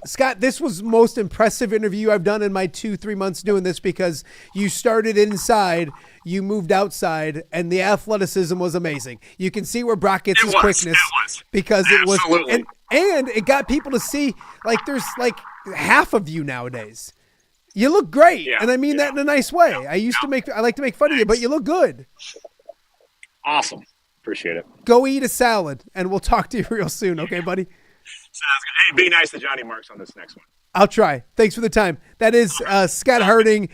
Scott, this was the most impressive interview I've done in my 2-3 months doing this, because you started inside, you moved outside, and the athleticism was amazing. You can see where Brock gets his quickness, because it was, and it got people to see, like, there's like half of you nowadays. You look great, and I mean that in a nice way. I like to make fun of you, but you look good. Awesome. Appreciate it. Go eat a salad, and we'll talk to you real soon, okay, buddy? Sounds good. Hey, be nice to Johnny Marx on this next one. I'll try. Thanks for the time. That is Scott Harding,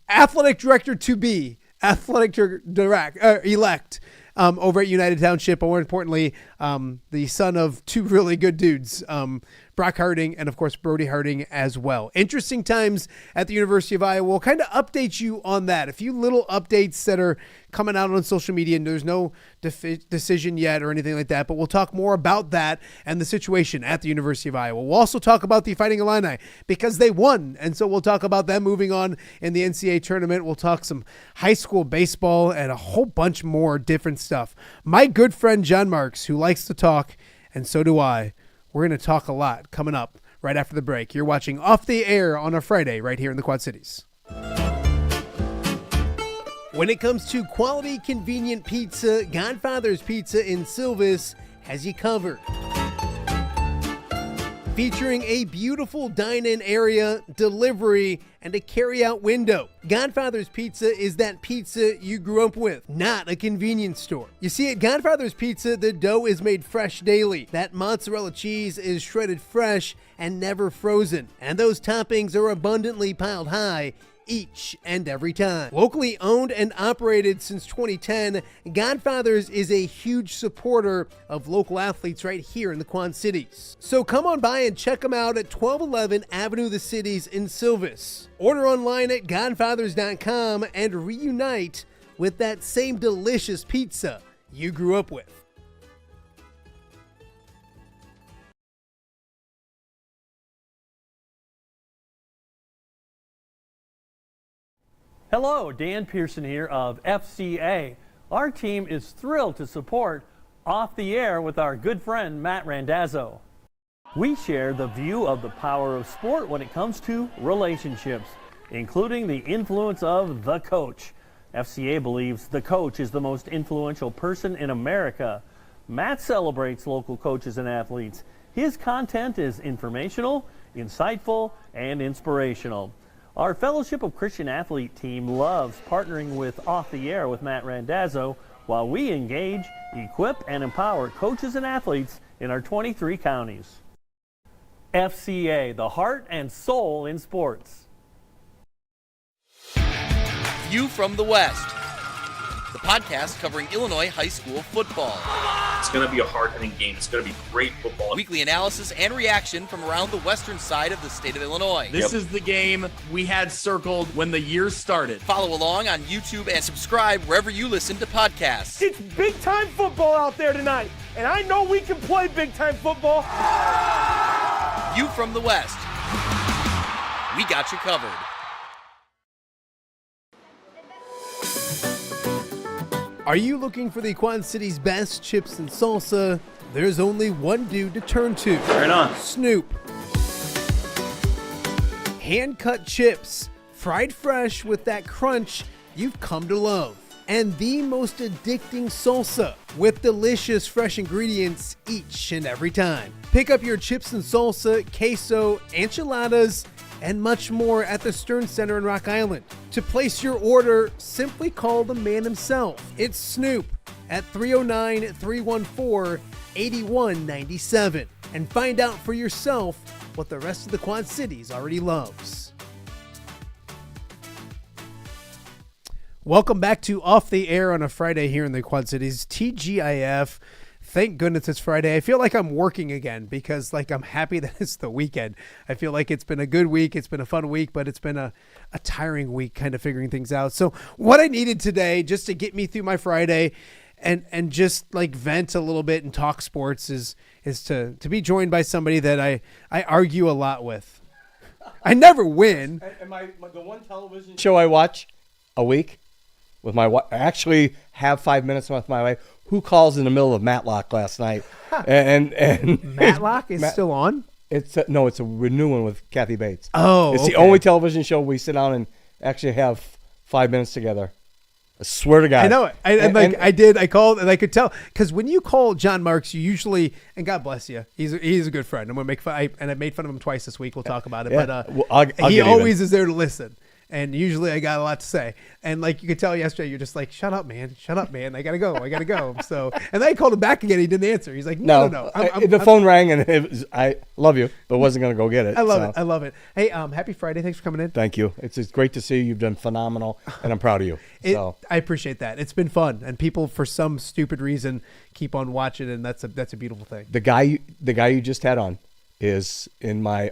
athletic director to be, elect over at United Township, but more importantly, the son of two really good dudes, Brock Harding and, of course, Brody Harding as well. Interesting times at the University of Iowa. We'll kind of update you on that. A few little updates that are coming out on social media, and there's no decision yet or anything like that, but we'll talk more about that and the situation at the University of Iowa. We'll also talk about the Fighting Illini, because they won, and so we'll talk about them moving on in the NCAA tournament. We'll talk some high school baseball and a whole bunch more different stuff. My good friend John Marx, who likes to talk, and so do I, we're going to talk a lot coming up right after the break. You're watching Off the Air on a Friday right here in the Quad Cities. When it comes to quality, convenient pizza, Godfather's Pizza in Silvis has you covered. Featuring a beautiful dine-in area, delivery, and a carry-out window. Godfather's Pizza is that pizza you grew up with, not a convenience store. You see, at Godfather's Pizza, the dough is made fresh daily. That mozzarella cheese is shredded fresh and never frozen. And those toppings are abundantly piled high each and every time. Locally owned and operated since 2010, Godfather's is a huge supporter of local athletes right here in the Quad Cities. So come on by and check them out at 1211 Avenue of the Cities in Silvis. Order online at godfathers.com and reunite with that same delicious pizza you grew up with. Hello, Dan Pearson here of FCA. Our team is thrilled to support Off the Air with our good friend Matt Randazzo. We share the view of the power of sport when it comes to relationships, including the influence of the coach. FCA believes the coach is the most influential person in America. Matt celebrates local coaches and athletes. His content is informational, insightful, and inspirational. Our Fellowship of Christian Athlete team loves partnering with Off the Air with Matt Randazzo while we engage, equip, and empower coaches and athletes in our 23 counties. FCA, the heart and soul in sports. View from the West, the podcast covering Illinois high school football. It's going to be a hard-hitting game. It's going to be great football. Weekly analysis and reaction from around the western side of the state of Illinois. This is the game we had circled when the year started. Follow along on YouTube and subscribe wherever you listen to podcasts. It's big-time football out there tonight, and I know we can play big-time football. View from the West. We got you covered. Are you looking for the Quad City's best chips and salsa? There's only one dude to turn to. Right on. Snoop. Hand-cut chips, fried fresh with that crunch you've come to love. And the most addicting salsa with delicious fresh ingredients each and every time. Pick up your chips and salsa, queso, enchiladas, and much more at the Stern Center in Rock Island. To place your order, simply call the man himself. It's Snoop at 309-314-8197 and find out for yourself what the rest of the Quad Cities already loves. Welcome back to Off the Air on a Friday here in the Quad Cities, TGIF. Thank goodness it's Friday. I feel like I'm working again because I'm happy that it's the weekend. I feel like it's been a good week. It's been a fun week, but it's been a tiring week kind of figuring things out. So what I needed today just to get me through my Friday and just vent a little bit and talk sports is to be joined by somebody that I argue a lot with. I never win. And the one television show I watch a week with my wife. Actually, have 5 minutes with my wife. Who calls in the middle of Matlock last night? and Matlock is still on? It's a new one with Kathy Bates. Oh, it's the only television show we sit down and actually have 5 minutes together. I swear to God. I know it. I called and I could tell because when you call John Marx, you usually, and God bless you, he's a good friend. I'm gonna make fun, and I made fun of him twice this week. We'll talk about it, but he always is there to listen. And usually I got a lot to say. And like you could tell yesterday, you're just like, shut up, man. I got to go. So, and then I called him back again. He didn't answer. He's like, no. The phone rang and it was, I love you, but wasn't going to go get it. I love it. Hey, happy Friday. Thanks for coming in. Thank you. It's great to see you. You've done phenomenal and I'm proud of you. I appreciate that. It's been fun. And people, for some stupid reason, keep on watching. And that's a beautiful thing. The guy you just had on is in my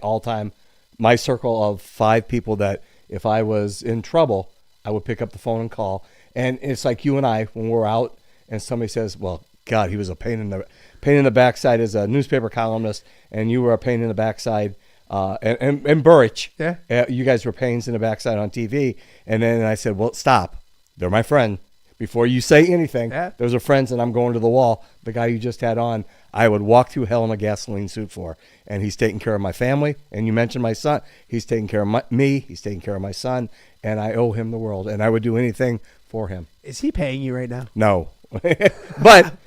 my circle of 5 people that, if I was in trouble, I would pick up the phone and call. And it's like you and I, when we're out and somebody says, well, God, he was a pain in the backside as a newspaper columnist, and you were a pain in the backside, and Burrich. Yeah. You guys were pains in the backside on TV. And then I said, well, stop. They're my friend. Before you say anything, those are friends, and I'm going to the wall. The guy you just had on, I would walk through hell in a gasoline suit for. And he's taking care of my family. And you mentioned my son. He's taking care of me. He's taking care of my son. And I owe him the world. And I would do anything for him. Is he paying you right now? No. But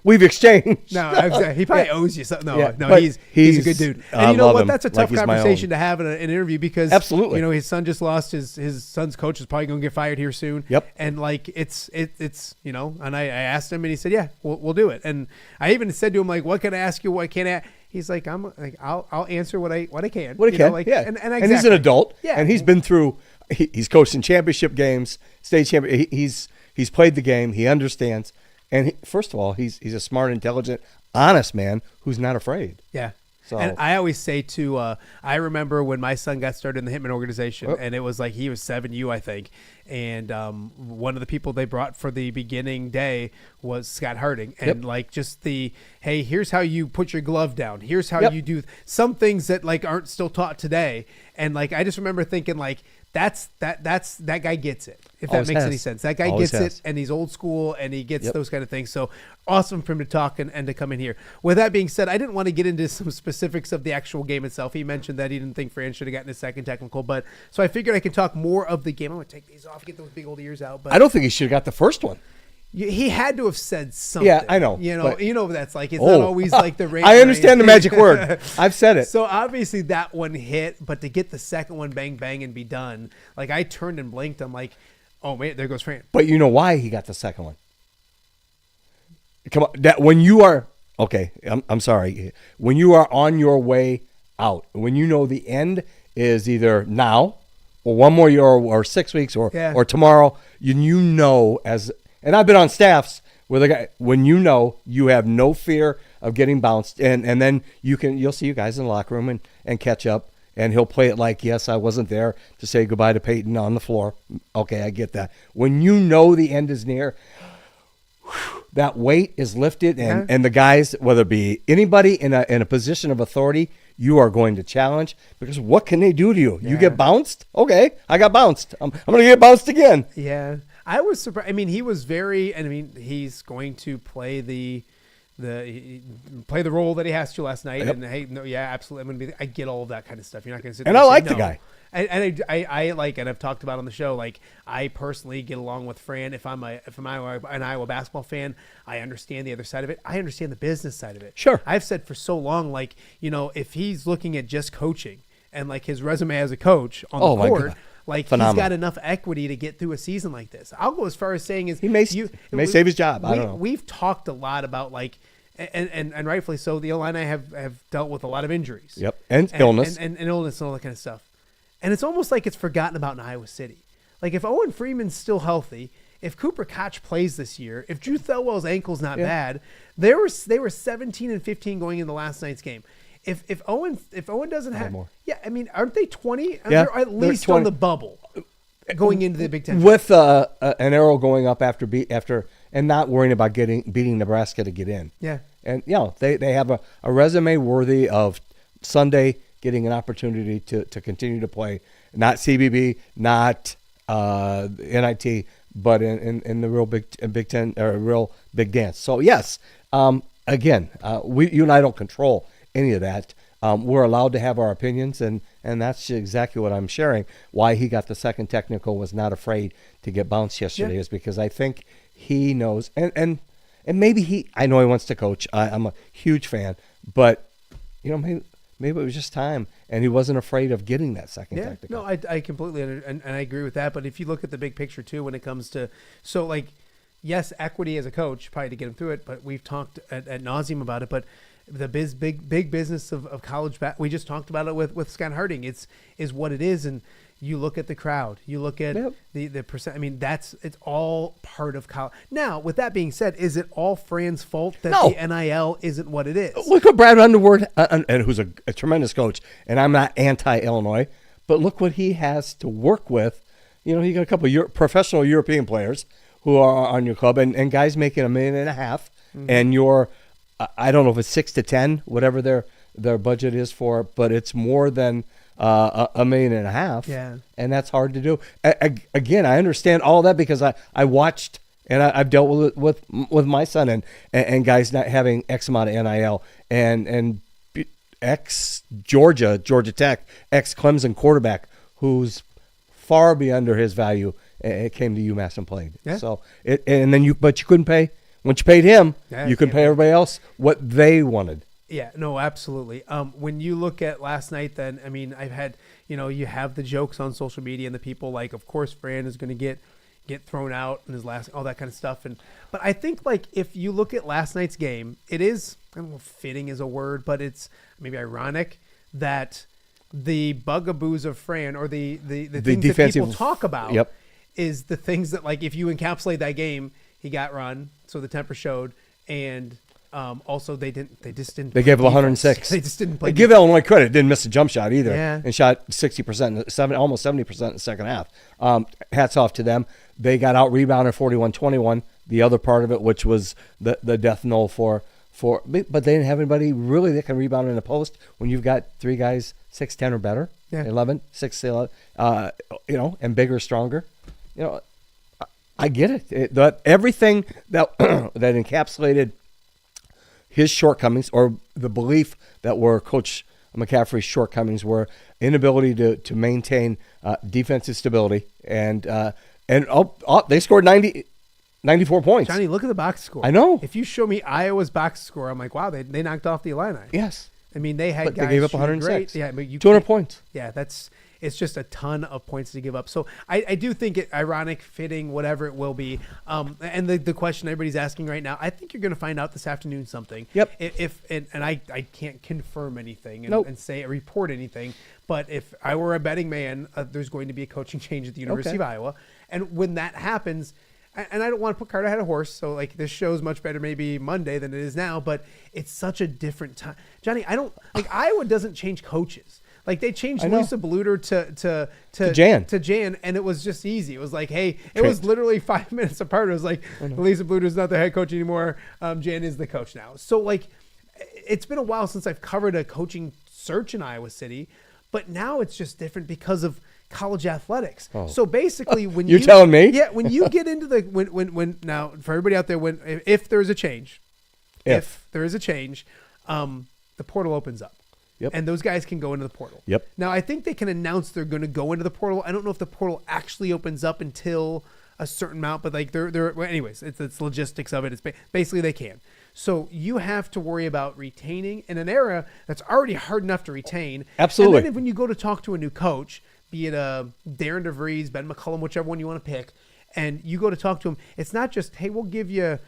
we've exchanged. No, he probably owes you something. No, he's a good dude. And I you know love what? him That's a tough like conversation to have in an interview because absolutely, his son just lost his son's coach is probably going to get fired here soon. Yep. And like it's and I asked him and he said, yeah, we'll do it. And I even said to him like, what can I ask you? What can't I? He's like, I'll answer what I can. What I can. And he's an adult. Yeah. And he's been through. He's coached in championship games, state champion. He's played the game. He understands. And first of all, he's a smart, intelligent, honest man who's not afraid. Yeah. So. And I always say too, I remember when my son got started in the Hitman organization, and it was like he was 7U, I think. And one of the people they brought for the beginning day was Scott Harding. And like just hey, here's how you put your glove down. Here's how you do some things that like aren't still taught today. And like I just remember thinking like, that guy gets it, if that makes any sense. That guy gets it, and he's old school, and he gets those kind of things. So awesome for him to talk and to come in here. With that being said, I didn't want to get into some specifics of the actual game itself. He mentioned that he didn't think Fran should have gotten a second technical, but so I figured I could talk more of the game. I'm going to take these off, get those big old ears out. But I don't think he should have got the first one. He had to have said something. Yeah, I know. You know what that's like. It's not always like the rain. I understand the magic word. I've said it. So obviously that one hit, but to get the second one bang bang and be done, like I turned and blinked. I'm like, oh man, there goes Fran. But you know why he got the second one? Come on, that when you are okay, I'm sorry. When you are on your way out, when you know the end is either now or one more year or 6 weeks or tomorrow, you know as. And I've been on staffs where the guy, when you know you have no fear of getting bounced, and then you'll see you guys in the locker room and catch up, and he'll play it like, yes, I wasn't there to say goodbye to Payton on the floor. Okay, I get that. When you know the end is near, that weight is lifted, and the guys, whether it be anybody in a position of authority, you are going to challenge, because what can they do to you? You get bounced? Okay, I got bounced. I'm going to get bounced again. Yeah. I was surprised. I mean, he was he's going to play the role that he has to last night. Yep. And hey, no, yeah, absolutely. I get all of that kind of stuff. You're not going to sit there and I like the guy. And I like, and I've talked about on the show, like I personally get along with Fran. If I'm an Iowa basketball fan, I understand the other side of it. I understand the business side of it. Sure. I've said for so long, like, if he's looking at just coaching and like his resume as a coach on the court, like phenomenal. He's got enough equity to get through a season like this. I'll go as far as saying is he may save his job. I don't know. We've talked a lot about like, and rightfully so. The Illini have dealt with a lot of injuries. Yep, and illness, and illness and all that kind of stuff. And it's almost like it's forgotten about in Iowa City. Like if Owen Freeman's still healthy, if Cooper Koch plays this year, if Drew Thelwell's ankle's not bad, they were 17-15 going into last night's game. If Owen doesn't have more. Yeah, I mean, aren't they 20? Yeah, they're at least 20. On the bubble going into the Big Ten. With an arrow going up after and not worrying about beating Nebraska to get in. Yeah. And they have a resume worthy of Sunday getting an opportunity to continue to play. Not CBB, not NIT, but in the real Big Ten or real big dance. So yes, again, you and I don't control any of that. We're allowed to have our opinions, and that's exactly what I'm sharing. Why he got the second technical, was not afraid to get bounced yesterday, is because I think he knows, and maybe I know he wants to coach. I'm a huge fan, but maybe it was just time, and he wasn't afraid of getting that second technical. No, I completely and I agree with that. But if you look at the big picture too, when it comes to yes, equity as a coach, probably to get him through it, but we've talked at nauseum about it. But the big business of college we just talked about it with Scott Harding. Is what it is, and you look at the crowd, you look at the percent. I mean, it's all part of college. Now, with that being said, is it all Fran's fault that the NIL isn't what it is? Look at Brad Underwood, and who's a tremendous coach, and I'm not anti-Illinois, but look what he has to work with. You got a couple of professional European players who are on your club, and guys making $1.5 million, and you're, I don't know if it's 6 to 10, whatever their budget is for, but it's more than $1.5 million, and that's hard to do. Again, I understand all that because I watched, and I've dealt with my son and guys not having X amount of NIL, and ex Georgia Tech, ex Clemson quarterback who's far beyond his value. It came to UMass and played. Yeah. So but you couldn't pay. Once you paid him, you can pay everybody else what they wanted. Yeah, no, absolutely. When you look at last night, then, I mean, I've had, you have the jokes on social media and the people of course, Fran is going to get thrown out in his last, all that kind of stuff. But I think if you look at last night's game, it is, I don't know if fitting is a word, but it's maybe ironic that the bugaboos of Fran, or the things that people talk about, is the things that, if you encapsulate that game, he got run, so the temper showed, and also they just didn't. They gave him 106. They just didn't play. Give Illinois credit; didn't miss a jump shot either, yeah. And shot 60%, almost 70% in the second half. Hats off to them. They got out rebounded 41-21. The other part of it, which was the death knell for, but they didn't have anybody really that can rebound in the post when you've got three guys 6'10" or better, 11, 6'11", and bigger, stronger. I get it. Everything that that encapsulated his shortcomings, or the belief that were Coach McCaffrey's shortcomings, were inability to maintain defensive stability, and they scored 94 points. Johnny, look at the box score. I know. If you show me Iowa's box score, I'm like, wow, they knocked off the Illini. Yes. I mean, they had guys they gave up shooting 106. great. Yeah, but 200 points. Yeah, it's just a ton of points to give up. So I do think it ironic, fitting, whatever it will be. And the question everybody's asking right now, I think you're going to find out this afternoon something. Yep. And I can't confirm anything and say report anything, but if I were a betting man, there's going to be a coaching change at the University of Iowa. And when that happens, and I don't want to put cart ahead of horse, so this show's much better maybe Monday than it is now, but it's such a different time. Johnny, Iowa doesn't change coaches. They changed Lisa Bluter to Jan, and it was just easy. It was hey, it was literally 5 minutes apart. It was Lisa Bluter's not the head coach anymore. Jan is the coach now. So it's been a while since I've covered a coaching search in Iowa City, but now it's just different because of college athletics. Oh. So basically, when you're telling me, when you get into when now for everybody out there, if there's a change, if there is a change, the portal opens up. Yep. And those guys can go into the portal. Yep. Now, I think they can announce they're going to go into the portal. I don't know if the portal actually opens up until a certain amount, but anyways, it's logistics of it. It's basically they can. So you have to worry about retaining in an era that's already hard enough to retain. Absolutely. And then when you go to talk to a new coach, be it Darren DeVries, Ben McCullum, whichever one you want to pick, and you go to talk to him, it's not just, hey, we'll give you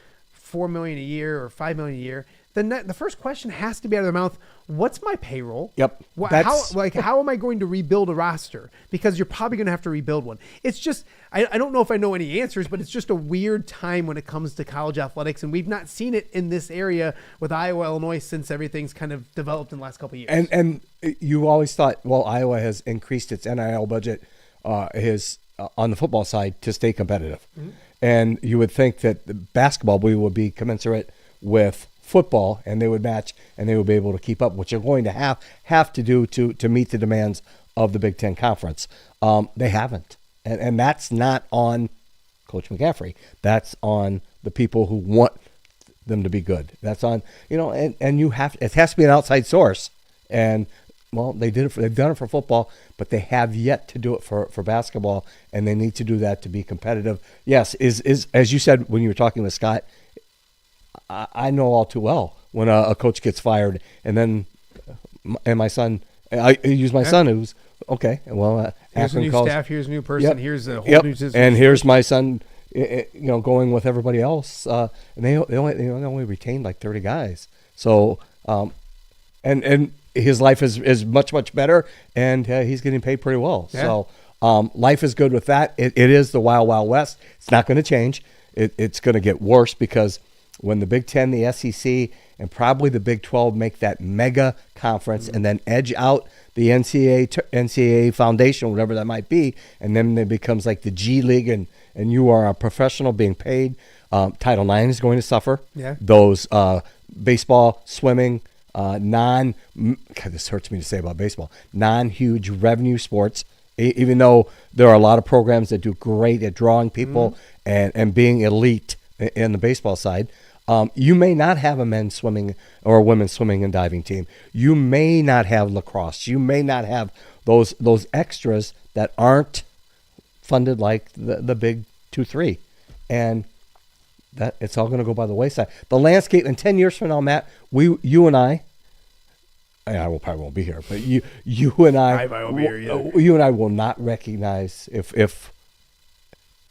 $4 million a year or $5 million a year. The first question has to be out of their mouth, what's my payroll? Yep. How am I going to rebuild a roster? Because you're probably going to have to rebuild one. It's just, I don't know if I know any answers, but it's just a weird time when it comes to college athletics. And we've not seen it in this area with Iowa, Illinois, since everything's kind of developed in the last couple of years. And you always thought, Iowa has increased its NIL budget on the football side to stay competitive. Mm-hmm. And you would think that the basketball would be commensurate with football, and they would match, and they would be able to keep up, which you're going to have to do to meet the demands of the Big Ten Conference. They haven't, and that's not on Coach McCaffrey. That's on the people who want them to be good. That's on, and you have, it has to be an outside source. And well, they've done it for football, but they have yet to do it for basketball, and they need to do that to be competitive. Yes, is as you said when you were talking with Scott, I know all too well when a coach gets fired, and my son, I use my son who's okay. Well, here's a new calls, staff, here's a new person, yep, here's a whole new system, and here's my son, going with everybody else, and they only retained like 30 guys. So, and his life is much better, and he's getting paid pretty well. Yeah. So life is good with that. It is the Wild Wild West. It's not going to change. It's going to get worse because when the Big Ten, the SEC, and probably the Big 12 make that mega conference and then edge out the NCAA foundation, whatever that might be, and then it becomes like the G League, and you are a professional being paid. Title IX is going to suffer. Yeah. Those baseball, swimming, God, this hurts me to say about baseball, non-huge revenue sports, even though there are a lot of programs that do great at drawing people and being elite in the baseball side. You may not have a men's swimming or a women's swimming and diving team. You may not have lacrosse. You may not have those extras that aren't funded like the big 2-3. And that it's all going to go by the wayside. The landscape in 10 years from now, Matt, you and I probably won't be here, but you and I won't be here either. You and I will not recognize if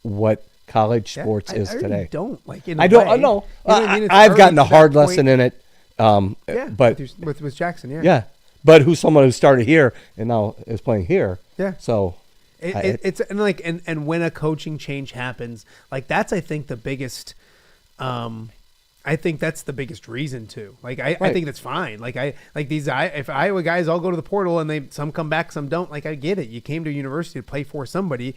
what college sports is today. Don't like. I don't. I know. I've gotten a hard lesson in it. But with Jackson, yeah. But who's someone who started here and now is playing here? Yeah. So it's and when a coaching change happens, like that's I think the biggest. I think that's the biggest reason too. Like I think that's fine. Like if Iowa guys all go to the portal and some come back, some don't. Like I get it. You came to a university to play for somebody.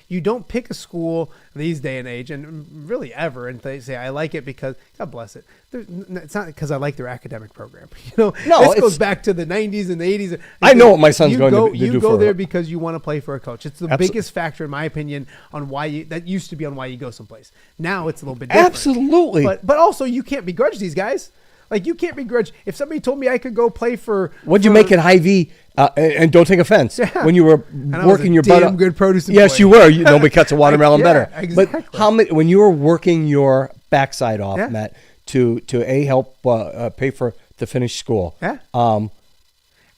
You don't pick a school these day and age, and really ever, and they say I like it because God bless it. It's not because I like their academic program. This goes back to the 90s and the 80s. I know what my son's going to do. You go there because you want to play for a coach. It's the biggest factor, in my opinion, on why that used to be on why you go someplace. Now it's a little bit different. Absolutely. But also you can't begrudge these guys. Like you can't begrudge if somebody told me I could go play for. What'd you make at Hy-Vee? And don't take offense. Yeah. When you were working your butt off. Good produce employee. Yes, you were. Nobody cuts a watermelon better. Exactly. But how many? When you were working your backside off, Matt, to help pay for to finish school. Yeah.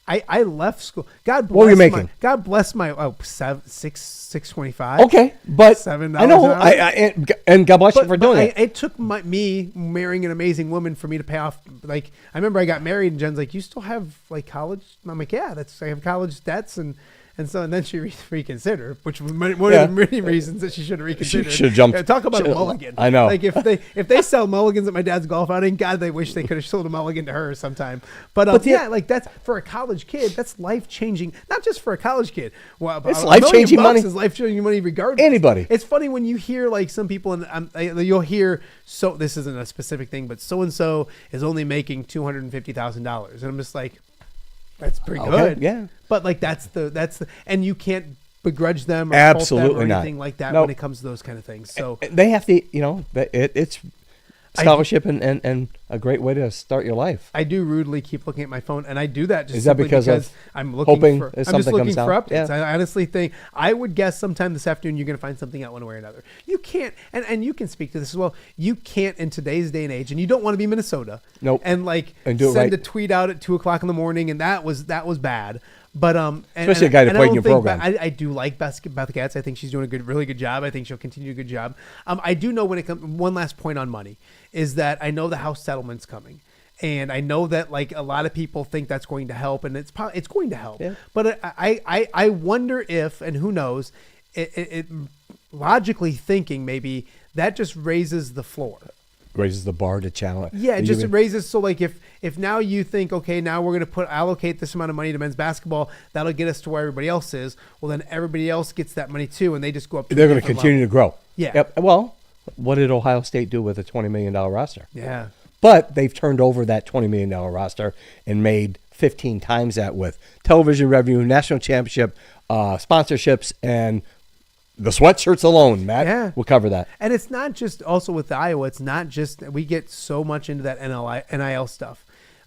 I left school. God bless. What were you making? God bless my $6.25. Okay, but $7. I know. And God bless you for doing it. It took me marrying an amazing woman for me to pay off. Like I remember I got married and Jen's like, "You still have like college?" I'm like, "Yeah, I have college debts and then she reconsidered, which was one of the many reasons that she should have reconsidered. She should have jumped. Talk about a mulligan. I know. Like if they sell mulligans at my dad's golf outing, God, they wish they could have sold a mulligan to her sometime. But like that's for a college kid. That's life changing. Not just for a college kid. Well, it's life changing money. It's life changing money regardless. Anybody. It's funny when you hear like some people, and you'll hear this isn't a specific thing, but so and so is only making $250,000, and I'm just like. That's pretty good. Yeah. But like that's the and you can't begrudge them or absolutely fault them or not. anything like that when it comes to those kind of things. So they have to, it's scholarship and a great way to start your life. I do rudely keep looking at my phone, and I do that just is that because I'm looking hoping for I'm just looking for updates. Yeah. I honestly think I would guess sometime this afternoon you're going to find something out one way or another. You can't, and you can speak to this as well. You can't in today's day and age, and you don't want to be Minnesota. Nope. And send a tweet out at 2:00 in the morning, and that was bad. But especially a guy that played in your program. I do like Beth Katz. I think she's doing a really good job. I think she'll continue a good job. I do know when it comes. One last point on money is that I know the House settlement's coming, and I know that like a lot of people think that's going to help, and it's going to help. Yeah. But I wonder if, and who knows, it logically thinking maybe that just raises the floor. Raises the bar to challenge. Yeah, it just raises. So like if now you think, okay, now we're going to allocate this amount of money to men's basketball, that'll get us to where everybody else is. Well, then everybody else gets that money too, and they just go up. They're going to continue to grow. Yeah. Yep. Well, what did Ohio State do with a $20 million roster? Yeah. But they've turned over that $20 million roster and made 15 times that with television revenue, national championship, sponsorships, and the sweatshirts alone, Matt, will cover that. And it's not just also with Iowa. It's not just we get so much into that NIL stuff.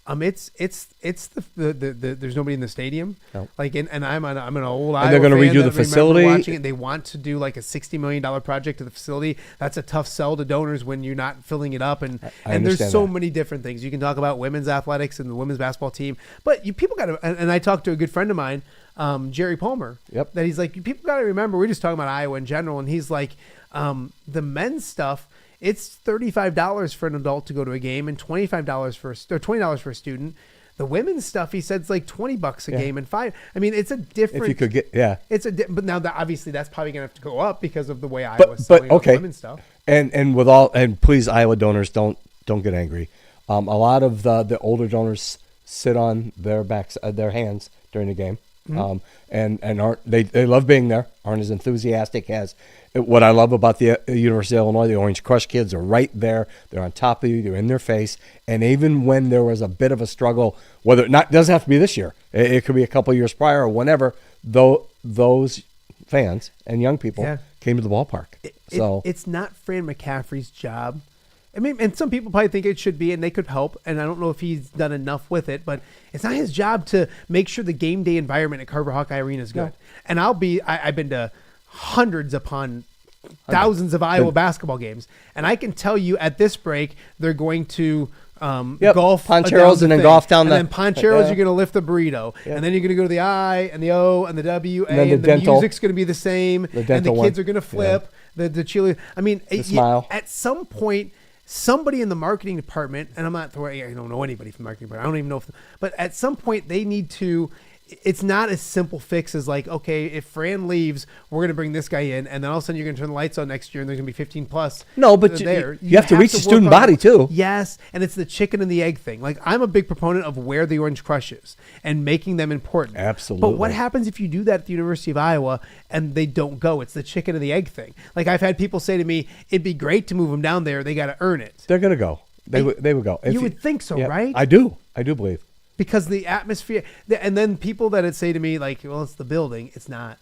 It's the there's nobody in the stadium. No. Like, and I'm an old and Iowa they're going to fan redo that the facility. watching it. They want to do like a $60 million project to the facility. That's a tough sell to donors when you're not filling it up. And there's so many different things you can talk about women's athletics and the women's basketball team. But people got to. And I talked to a good friend of mine, Jerry Palmer. Yep. That he's like, people got to remember we're just talking about Iowa in general, and he's like, the men's stuff. It's $35 for an adult to go to a game and $20 for a student. The women's stuff, he said, it's like $20 a game and $5. I mean, it's a different. If you could get, but now that obviously that's probably gonna have to go up because of the way Iowa's selling the women's stuff. And please, Iowa donors, don't get angry. A lot of the older donors sit on their backs, their hands during the game, and aren't they love being there, aren't as enthusiastic as. What I love about the University of Illinois, the Orange Crush kids are right there. They're on top of you. They're in their face. And even when there was a bit of a struggle, whether it doesn't have to be this year, it could be a couple of years prior or whenever, those fans and young people came to the ballpark. It's not Fran McCaffrey's job. I mean, and some people probably think it should be, and they could help. And I don't know if he's done enough with it, but it's not his job to make sure the game day environment at Carver Hawkeye Arena is good. No. And I've been to hundreds upon thousands of Iowa basketball games, and I can tell you at this break they're going to golf Poncheros and then golf down and then Poncheros you're going to lift the burrito and then you're going to go to the I and the O and the W and the music's going to be the same and the kids are going to flip the cheerleader. I mean, smile. At some point somebody in the marketing department, and I don't know anybody from the marketing department, I don't even know but at some point they need to. It's not a simple fix as like, okay, if Fran leaves, we're going to bring this guy in, and then all of a sudden you're going to turn the lights on next year, and there's going to be 15 plus. No, but you have to reach the student body too. Yes, and it's the chicken and the egg thing. Like, I'm a big proponent of where the Orange Crush is and making them important. Absolutely. But what happens if you do that at the University of Iowa and they don't go? It's the chicken and the egg thing. Like, I've had people say to me, it'd be great to move them down there. They got to earn it. They're going to go. They would go. You would think so, right? I do believe. Because the atmosphere, and then people that would say to me like, "Well, it's the building." It's not.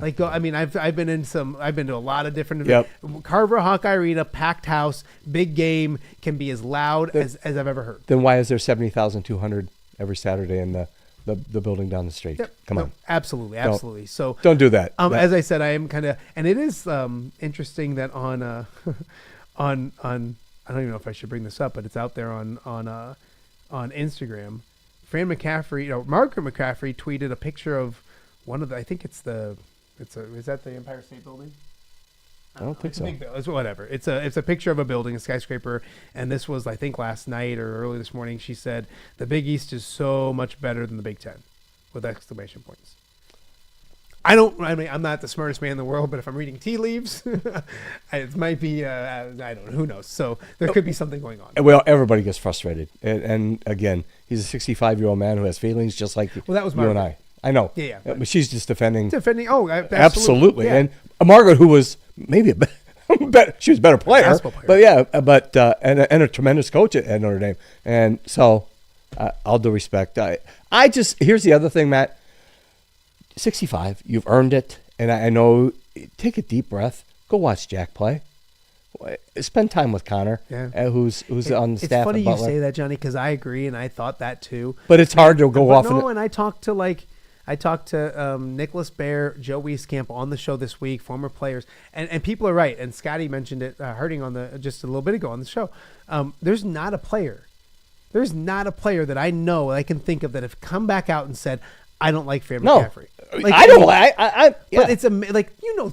Like, I mean, I've been to a lot of different events. Carver Hawkeye Arena, packed house, big game, can be as loud as I've ever heard. Then why is there 70,200 every Saturday in the building down the street? Come on. Absolutely. So don't do that. As I said, I am kind of, and it is interesting that on I don't even know if I should bring this up, but it's out there on Instagram. Fran McCaffrey, Margaret McCaffrey tweeted a picture of one of the, I think is that the Empire State Building? I don't think so. It's whatever. It's a picture of a building, a skyscraper, and this was, I think, last night or early this morning. She said the Big East is so much better than the Big Ten, with exclamation points. I'm not the smartest man in the world, but if I'm reading tea leaves, it might be, I don't know, who knows? So there could be something going on. Well, everybody gets frustrated. And again, he's a 65-year-old man who has feelings just like that was you and I. I know. Yeah. But she's just defending. Absolutely. Yeah. And Margaret, who was maybe she was a better player. But and a tremendous coach at Notre Dame. And so all due respect. Here's the other thing, Matt. 65, you've earned it, and I know. Take a deep breath. Go watch Jack play. Spend time with Connor, who's on the staff. It's funny you say that, Johnny, because I agree, and I thought that too. But it's hard to go off. No, and I talked to Nicholas Baer, Joe Wieskamp on the show this week, former players, and people are right. And Scotty mentioned it, hurting on just a little bit ago on the show. There's not a player that I know that I can think of that have come back out and said, I don't like Fran McCaffrey. Like, I don't. But it's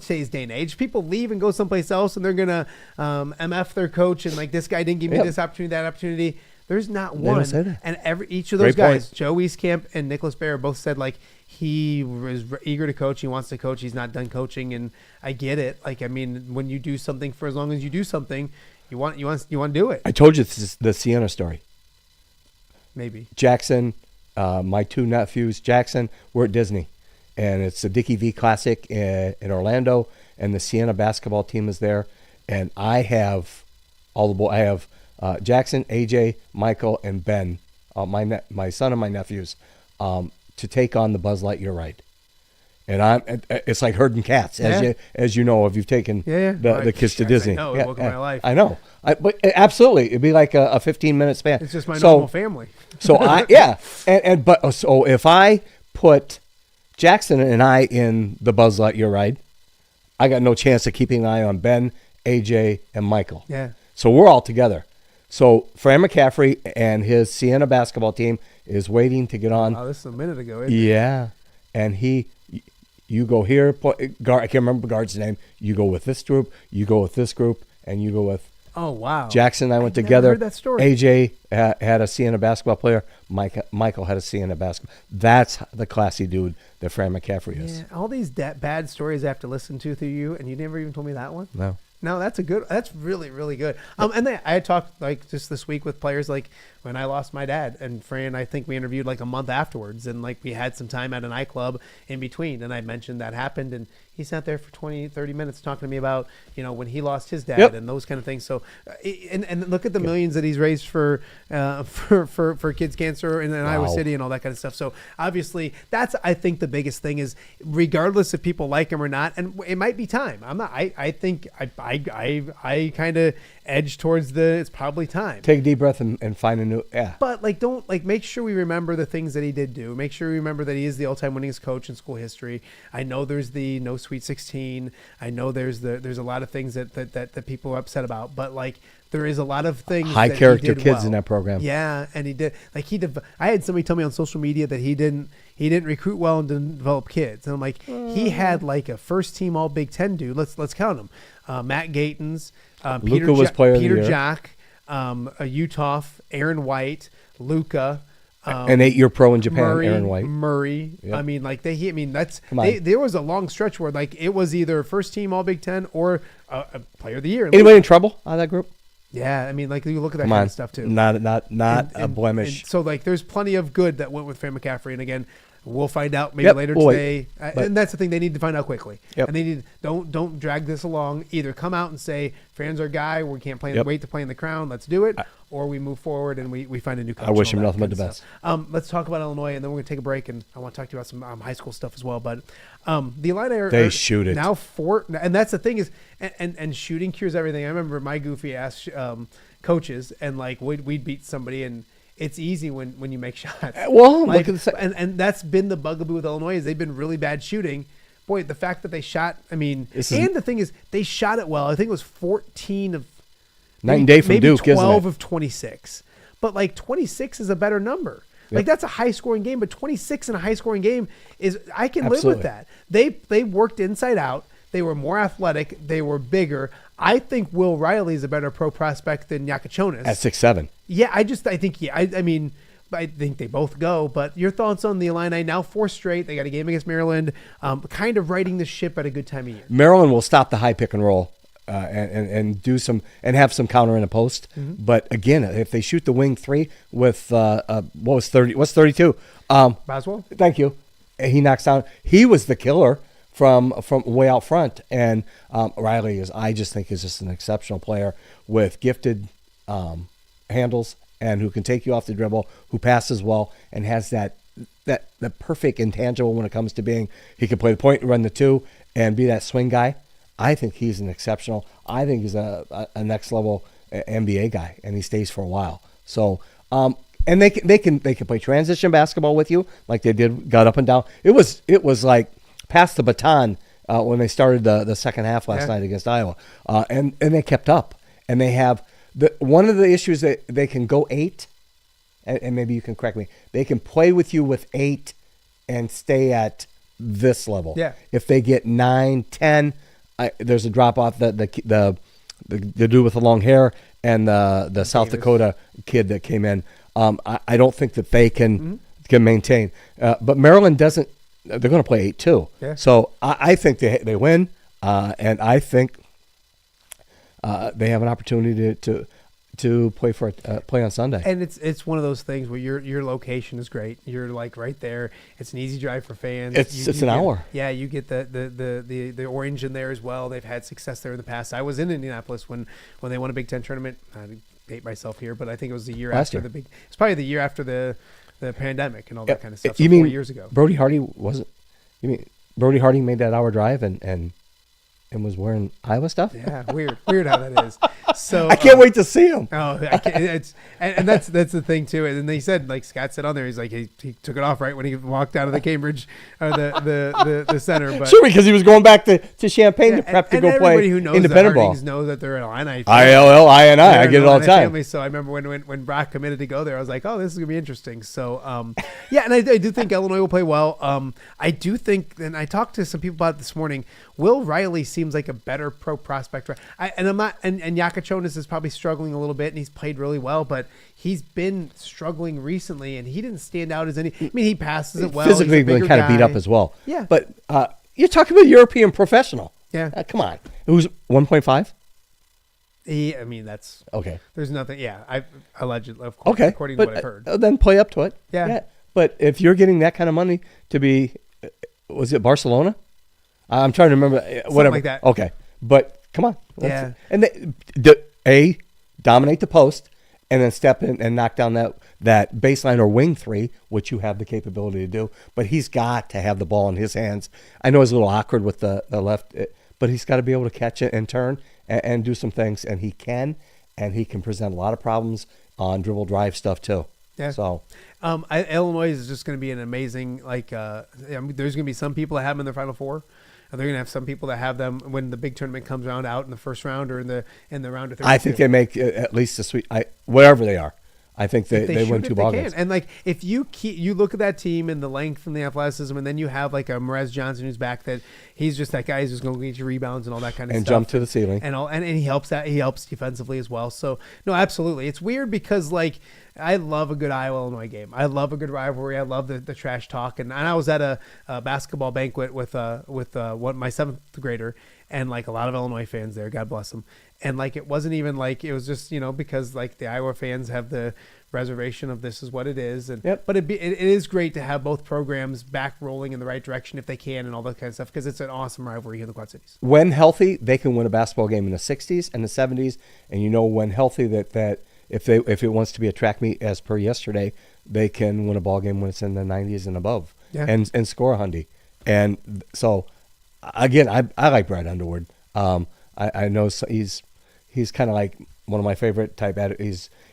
today's day and age. People leave and go someplace else, and they're gonna MF their coach and like, this guy didn't give me this opportunity, that opportunity. There's not one. Don't say that. And each of those guys, Joe Wieskamp and Nicholas Baer, both said like he was eager to coach. He wants to coach. He's not done coaching, and I get it. Like, I mean, when you do something for as long as you do something, you want to do it. I told you this is the Sienna story. Maybe Jackson. My two nephews, Jackson, were at Disney, and it's the Dickie V Classic in Orlando, and the Sienna basketball team is there, and I have all the boys. I have Jackson, AJ, Michael, and Ben, my son and my nephews, to take on the Buzz Lightyear ride, And it's like herding cats, as you know, if you've taken the kids to Disney. I know, it woke up my life. I know. But absolutely, it'd be like a 15-minute span. It's just my normal family. So so if I put Jackson and I in the Buzz Lightyear ride, I got no chance of keeping an eye on Ben, AJ, and Michael. Yeah. So we're all together. So Fran McCaffrey and his Siena basketball team is waiting to get on. Oh, this is a minute ago, isn't it? Yeah. And you go here, I can't remember the guard's name. You go with this group, you go with this group, and you go with. Oh, wow. Jackson and I went never together. heard that story. AJ had a Siena basketball player. Michael had a Siena basketball. That's the classy dude that Fran McCaffrey is. Yeah, all these bad stories I have to listen to through you, and you never even told me that one? No, that's really, really good. And then I had talked like just this week with players, like when I lost my dad, and Fran, I think we interviewed like a month afterwards, and like we had some time at a nightclub in between, and I mentioned that happened, and he sat there for 20, 30 minutes talking to me about, when he lost his dad and those kind of things. So, and look at the millions that he's raised for kids cancer in Iowa City and all that kind of stuff. So obviously that's, I think the biggest thing is regardless if people like him or not, and it might be time. I think I kind of edge towards it's probably time. Take a deep breath and find a new, But don't make sure we remember the things that he did do. Make sure we remember that he is the all-time winningest coach in school history. I know there's the no Sweet 16. I know there's a lot of things that people are upset about, but there is a lot of things. High that character he did kids well. in that program. Yeah, and he did. I had somebody tell me on social media that he didn't recruit well and didn't develop kids, and I'm like, he had like a first team All Big Ten dude. Let's count them. Matt Gatens, Luka was player of the year. Peter Jack, Utah, Aaron White, Luka. An 8-year pro in Japan, Aaron White. Murray. Yep. I mean, there was a long stretch where it was either first team All Big Ten or a player of the year. Anybody in trouble out of that group? Yeah, I mean, you look at that kind of stuff too. Not a blemish. And so there's plenty of good that went with Fran McCaffrey, and again, we'll find out maybe later today. And that's the thing, they need to find out quickly. Yep. And they need don't drag this along. Either come out and say Fran's our guy. We can't wait to play in the Crown. Let's do it. Or we move forward and we find a new coach. I wish him nothing but the best. Let's talk about Illinois, and then we're going to take a break, and I want to talk to you about some high school stuff as well. But the Illini are shoot it now and that's the thing is, and shooting cures everything. I remember my goofy ass coaches, and we'd beat somebody, and it's easy when you make shots. Well, look at and that's been the bugaboo with Illinois is they've been really bad shooting. Boy, the fact that they shot, the thing is they shot it well. I think it was 14 of night and day from maybe Duke, 12 of 26. But 26 is a better number. Yep. That's a high scoring game, but 26 in a high scoring game I can live with that. They worked inside out. They were more athletic. They were bigger. I think Will Riley is a better pro prospect than Yakachonis. At 6'7". Yeah, I think they both go. But your thoughts on the Illini now 4 straight? They got a game against Maryland, kind of riding the ship at a good time of year. Maryland will stop the high pick and roll and do some and have some counter in the post. Mm-hmm. But again, if they shoot the wing 3 with what's 32? Boswell. Thank you. He knocks down. He was the killer from way out front, and Riley I just think is just an exceptional player with gifted handles and who can take you off the dribble, who passes well, and has that perfect intangible when it comes to being. He can play the point, run the 2, and be that swing guy. I think he's an exceptional. I think he's a next level NBA guy, and he stays for a while. So, and they can play transition basketball with you like they did, got up and down. It was like pass the baton when they started the second half last night against Iowa, and they kept up. And they have one of the issues that they can go 8, and maybe you can correct me. They can play with you with 8 and stay at this level. Yeah. If they get 9, 10. There's a drop off. The dude with the long hair and the South Dakota kid that came in. I don't think that they can maintain. But Maryland doesn't. They're going to play 8 too. Yeah. So I think they win, and I think they have an opportunity to play on Sunday. And it's one of those things where your location is great. You're right there. It's an easy drive for fans. It's an hour. Yeah, you get the orange in there as well. They've had success there in the past. I was in Indianapolis when they won a Big Ten tournament. I hate myself here, but I think it was the year after the big. It's probably the year after the pandemic and all that kind of stuff. So you mean 4 years ago? Brody Hardy wasn't? You mean Brody Harding made that hour drive and was wearing Iowa stuff. Yeah, weird how that is. So I can't wait to see him. Oh, I can't, it's and that's the thing too. And they said, like Scott said on there, he's like he took it off right when he walked out of the Cambridge or the center. But sure, because he was going back to Champaign to prep to go play who knows independent ball. Knows that they're an Illini. ILLINI. I get it all the time. Family, so I remember when Brock committed to go there, I was like, oh, this is gonna be interesting. So yeah, and I do think Illinois will play well. I do think, and I talked to some people about it this morning. Will Riley seems like a better pro prospect. And Yakachonis is probably struggling a little bit, and he's played really well, but he's been struggling recently, and he didn't stand out as any. I mean, he passes it well. Physically, been kind of beat up as well. Yeah, but you're talking about a European professional. Yeah, come on. Who's 1.5? I mean, that's okay. There's nothing. Yeah, I allegedly, of course, okay, according to what I've heard. Then play up to it. Yeah. But if you're getting that kind of money to be, was it Barcelona? I'm trying to remember. Whatever. Something like that. Okay, but come on. Yeah. And dominate the post, and then step in and knock down that baseline or wing three, which you have the capability to do. But he's got to have the ball in his hands. I know it's a little awkward with the left, but he's got to be able to catch it and turn and do some things, and he can present a lot of problems on dribble drive stuff too. Yeah. So, Illinois is just going to be an amazing. There's going to be some people that have them in the Final Four, and they're going to have some people that have them when the big tournament comes around out in the first round or in the round of 32. I think they make at least a sweet. Wherever they are, I think they win 2 ball games. And if you look at that team and the length and the athleticism, and then you have like a Merez Johnson who's back, that he's just that guy who's just going to get you rebounds and all that kind of stuff and jump to the ceiling and he helps defensively as well. So no, absolutely, it's weird because like. I love a good Iowa-Illinois game. I love a good rivalry. I love the trash talk. And I was at a basketball banquet with my 7th grader, and like a lot of Illinois fans there. God bless them. And like it wasn't even like it was just because like the Iowa fans have the reservation of this is what it is. And but it is great to have both programs back rolling in the right direction if they can and all that kind of stuff because it's an awesome rivalry here in the Quad Cities. When healthy, they can win a basketball game in the 60s and the 70s, and when healthy that. If it wants to be a track meet as per yesterday, they can win a ball game when it's in the 90s and above, and score a hundy. And so, again, I like Brad Underwood. I know he's kind of like one of my favorite type.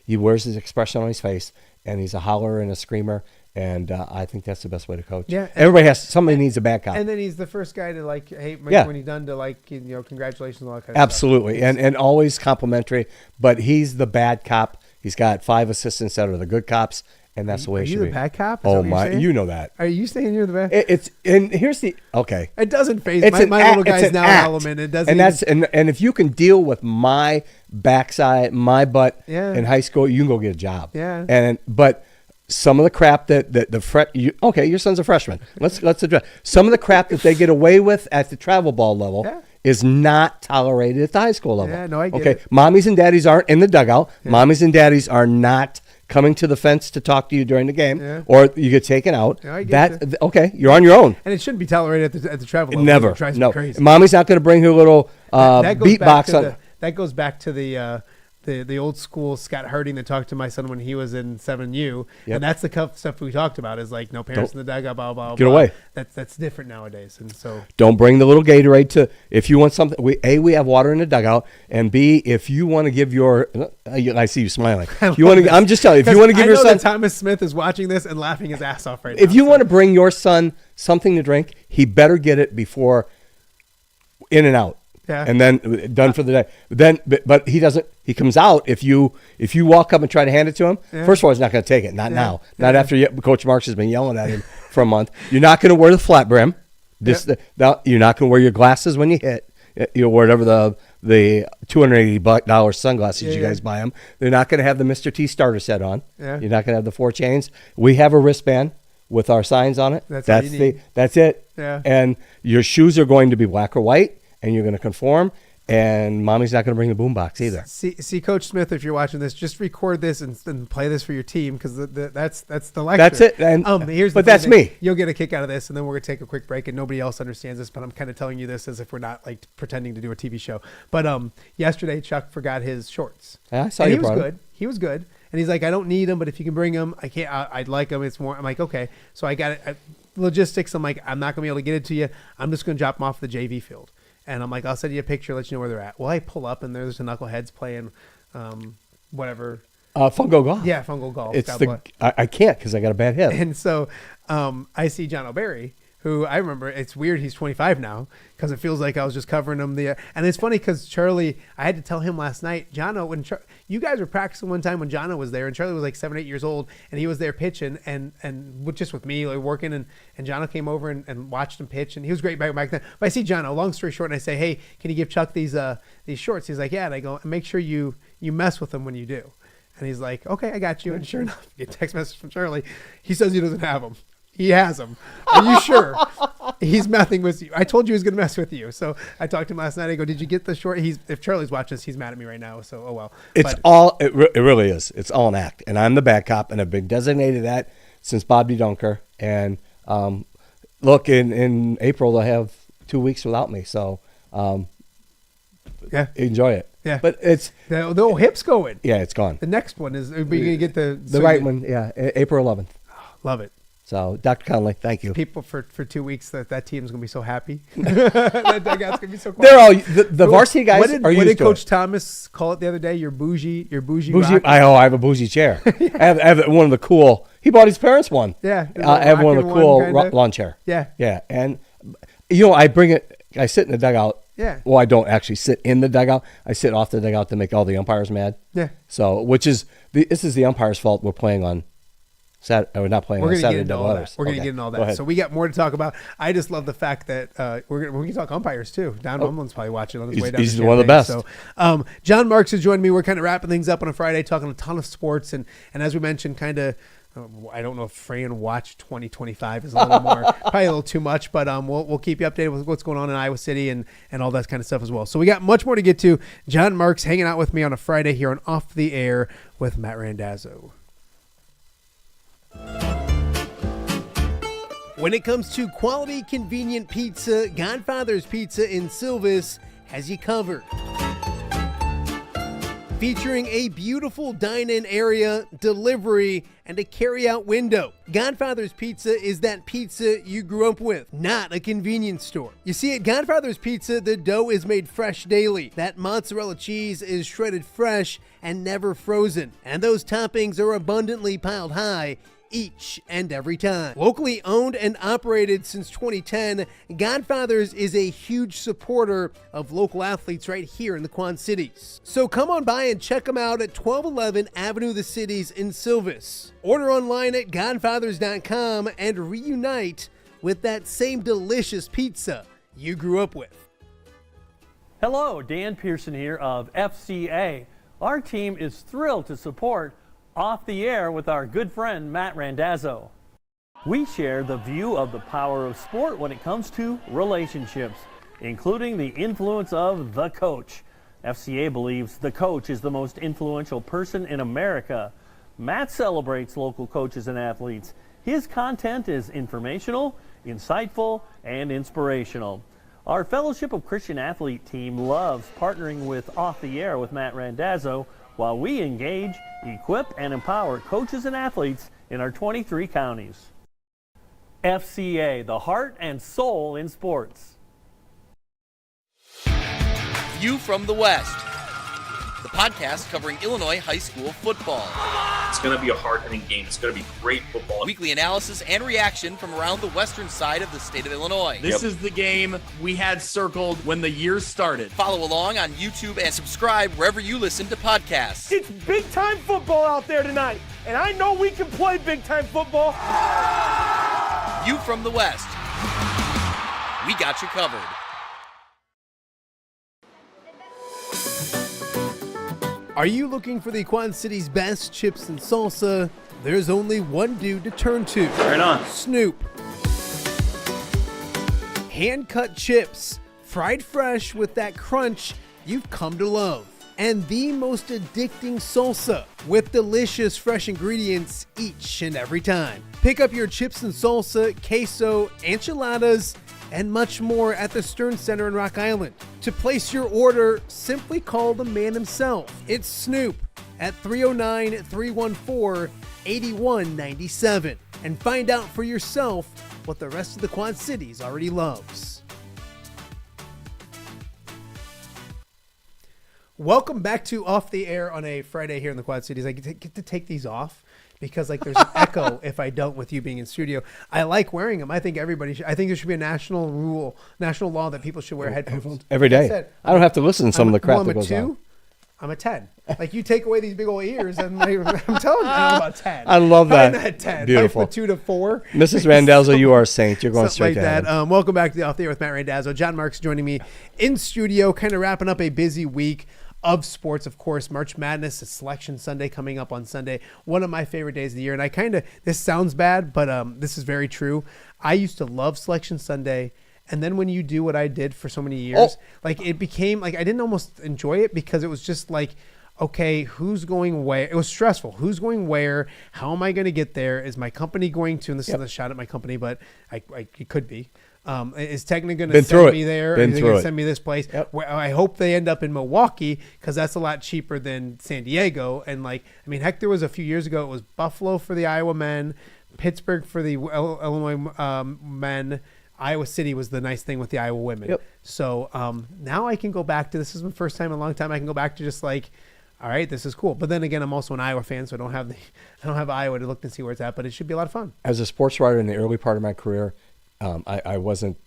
He wears his expression on his face, and he's a holler and a screamer. And I think that's the best way to coach. Yeah, somebody needs a bad cop. And then he's the first guy to like, hey, when he's done to like, congratulations and all that kind of Absolutely. stuff. And always complimentary. But he's the bad cop. He's got 5 assistants that are the good cops, and that's the way it should be. Are you the bad cop? Oh my, you know that. Are you saying you're the bad? And here's the okay. It doesn't phase my little guy's now an element. It doesn't. And if you can deal with my backside, my butt in high school, you can go get a job. Yeah. But some of the crap your son's a freshman. Let's address some of the crap that they get away with at the travel ball level is not tolerated at the high school level. Yeah, no, I get it. Mommies and daddies aren't in the dugout. Yeah. Mommies and daddies are not coming to the fence to talk to you during the game, or you get taken out. Yeah, I get okay, you're on your own. And it shouldn't be tolerated at the travel level. Never. It drives me crazy. Mommy's not going to bring her little beatbox on. That goes back to the old school Scott Harding that talked to my son when he was in 7U, and that's the stuff we talked about is like no parents in the dugout, blah blah blah. Get away. That's different nowadays, and so don't bring the little Gatorade to if you want something. We have water in the dugout, and B, if you want to give your, I see you smiling. You want to? I'm just telling you, if you want to give your son. Thomas Smith is watching this and laughing his ass off right now. If you want to bring your son something to drink, he better get it before in and out. Yeah. And then done for the day. But he doesn't. He comes out if you walk up and try to hand it to him. Yeah. First of all, he's not going to take it. Not now. Not after Coach Marx has been yelling at him for a month. You're not going to wear the flat brim. You're not going to wear your glasses when you hit. Whatever the $280 sunglasses you guys buy them. They're not going to have the Mr. T starter set on. Yeah. You're not going to have the 4 chains. We have a wristband with our signs on it. That's it. Yeah. And your shoes are going to be black or white. And you're going to conform, and mommy's not going to bring the boombox either. See, Coach Smith, if you're watching this, just record this and play this for your team because that's the lecture. That's it. And that's me. You'll get a kick out of this, and then we're going to take a quick break, and nobody else understands this, but I'm kind of telling you this as if we're not like pretending to do a TV show. But yesterday, Chuck forgot his shorts. Yeah, I saw and you he was brought good. He was good. And he's like, I don't need them, but if you can bring them, I can't. I'd like them. It's more. I'm like, okay. So I got it. Logistics. I'm like, I'm not gonna be able to get it to you. I'm just gonna drop them off the JV field. And I'm like, I'll send you a picture, let you know where they're at. Well, I pull up and there's the knuckleheads playing, whatever. Fungo golf. Yeah, fungo golf. It's I can't because I got a bad hip. And so I see John O'Barry, who I remember. It's weird. He's 25 now because it feels like I was just covering him. And it's funny because Charlie, I had to tell him last night, Jono, when you guys were practicing one time when Jono was there, and Charlie was like 7 or 8 years old, and he was there pitching and just with me like working, and Jono came over and watched him pitch, and he was great back then. But I see Jono, long story short, and I say, hey, can you give Chuck these shorts? He's like, yeah. And I go, make sure you mess with them when you do. And he's like, okay, I got you. And sure enough, I get a text message from Charlie. He says he doesn't have them. He has them. Are you sure? He's messing with you. I told you he was going to mess with you. So I talked to him last night. I go, did you get the short? If Charlie's watching this, he's mad at me right now. So, oh well. It really is. It's all an act. And I'm the bad cop, and I've been designated that since Bob D. Dunker. And look, in April, they'll have 2 weeks without me. So yeah, enjoy it. Yeah. But it's the old hip's going. Yeah, it's gone. The next one is, are we going to get the right one? Yeah, April 11th. Love it. So, Dr. Conley, thank you. People for 2 weeks that team's gonna be so happy. That dugout's gonna be so quiet. They're all the varsity guys. What did Coach Thomas call it the other day? Your bougie. I have a bougie chair. I have one of the cool. He bought his parents one. Yeah, I have one of the cool lawn chair. Yeah, and I bring it. I sit in the dugout. Yeah. Well, I don't actually sit in the dugout. I sit off the dugout to make all the umpires mad. Yeah. So, this is the umpire's fault. We're playing on. We're not playing on Saturday double headers. We're going to get into all that. So we got more to talk about. I just love the fact that we can talk umpires too. Don Bumlin's probably watching on his way down. He's one of the best. So John Marx has joined me. We're kind of wrapping things up on a Friday, talking a ton of sports. And as we mentioned, kind of, I don't know if Fran watched 2025 is a little more, probably a little too much, but we'll keep you updated with what's going on in Iowa City and all that kind of stuff as well. So we got much more to get to. John Marx hanging out with me on a Friday here on Off the Air with Matt Randazzo. When it comes to quality, convenient pizza, Godfather's Pizza in Silvis has you covered. Featuring a beautiful dine-in area, delivery, and a carry-out window. Godfather's Pizza is that pizza you grew up with, not a convenience store. You see, at Godfather's Pizza, the dough is made fresh daily. That mozzarella cheese is shredded fresh and never frozen. And those toppings are abundantly piled high each and every time. Locally owned and operated since 2010, Godfather's is a huge supporter of local athletes right here in the Quad Cities. So come on by and check them out at 1211 Avenue of the Cities in Silvis. Order online at godfathers.com and reunite with that same delicious pizza you grew up with. Hello, Dan Pearson here of FCA. Our team is thrilled to support Off the Air with our good friend Matt Randazzo. We share the view of the power of sport when it comes to relationships, including the influence of the coach. FCA believes the coach is the most influential person in America. Matt celebrates local coaches and athletes. His content is informational, insightful, and inspirational. Our Fellowship of Christian Athlete team loves partnering with Off the Air with Matt Randazzo while we engage, equip, and empower coaches and athletes in our 23 counties. FCA, the heart and soul in sports. View from the West, the podcast covering Illinois high school football. It's going to be a hard-hitting game. It's going to be great football. Weekly analysis and reaction from around the western side of the state of Illinois. This is the game we had circled when the year started. Follow along on YouTube and subscribe wherever you listen to podcasts. It's big-time football out there tonight, and I know we can play big-time football. View from the West. We got you covered. Are you looking for the Quad City's best chips and salsa? There's only one dude to turn to. Right on. Snoop. Hand-cut chips, fried fresh with that crunch you've come to love. And the most addicting salsa with delicious fresh ingredients each and every time. Pick up your chips and salsa, queso, enchiladas, and much more at the Stern Center in Rock Island. To place your order, simply call the man himself. It's Snoop at 309-314-8197 and find out for yourself what the rest of the Quad Cities already loves. Welcome back to Off the Air on a Friday here in the Quad Cities. I get to take these off because like there's an echo if I don't with you being in studio. I like wearing them. I think everybody should. I think there should be a national law that people should wear headphones every day. I don't have to listen to some of the crap that goes on. I'm a 10. Like you take away these big old ears, and I'm telling you, I'm about 10. I love that. I'm at 10. Beautiful. Like from 2 to 4. Mrs. Randazzo, you are a saint. You're going straight like to heaven. that. Welcome back to the Off the Air with Matt Randazzo. John Marx joining me in studio, kind of wrapping up a busy week of sports. Of course, March Madness is Selection Sunday coming up on Sunday. One of my favorite days of the year. And this sounds bad, but this is very true. I used to love Selection Sunday. And then when you do what I did for so many years, like it became like I didn't almost enjoy it because it was just like, okay, who's going where? It was stressful. Who's going where? How am I going to get there? Is my company going to, and this is a shot at my company, but it could be. Is Tegna going to send me there? Are they going to send me this place? Where I hope they end up in Milwaukee because that's a lot cheaper than San Diego. And heck, there was a few years ago, it was Buffalo for the Iowa men, Pittsburgh for the Illinois men. Iowa City was the nice thing with the Iowa women. So now I can go back to, this is my first time in a long time, I can go back to just like, all right, this is cool. But then again, I'm also an Iowa fan, so I don't have Iowa to look and see where it's at, but it should be a lot of fun. As a sports writer in the early part of my career, I wasn't,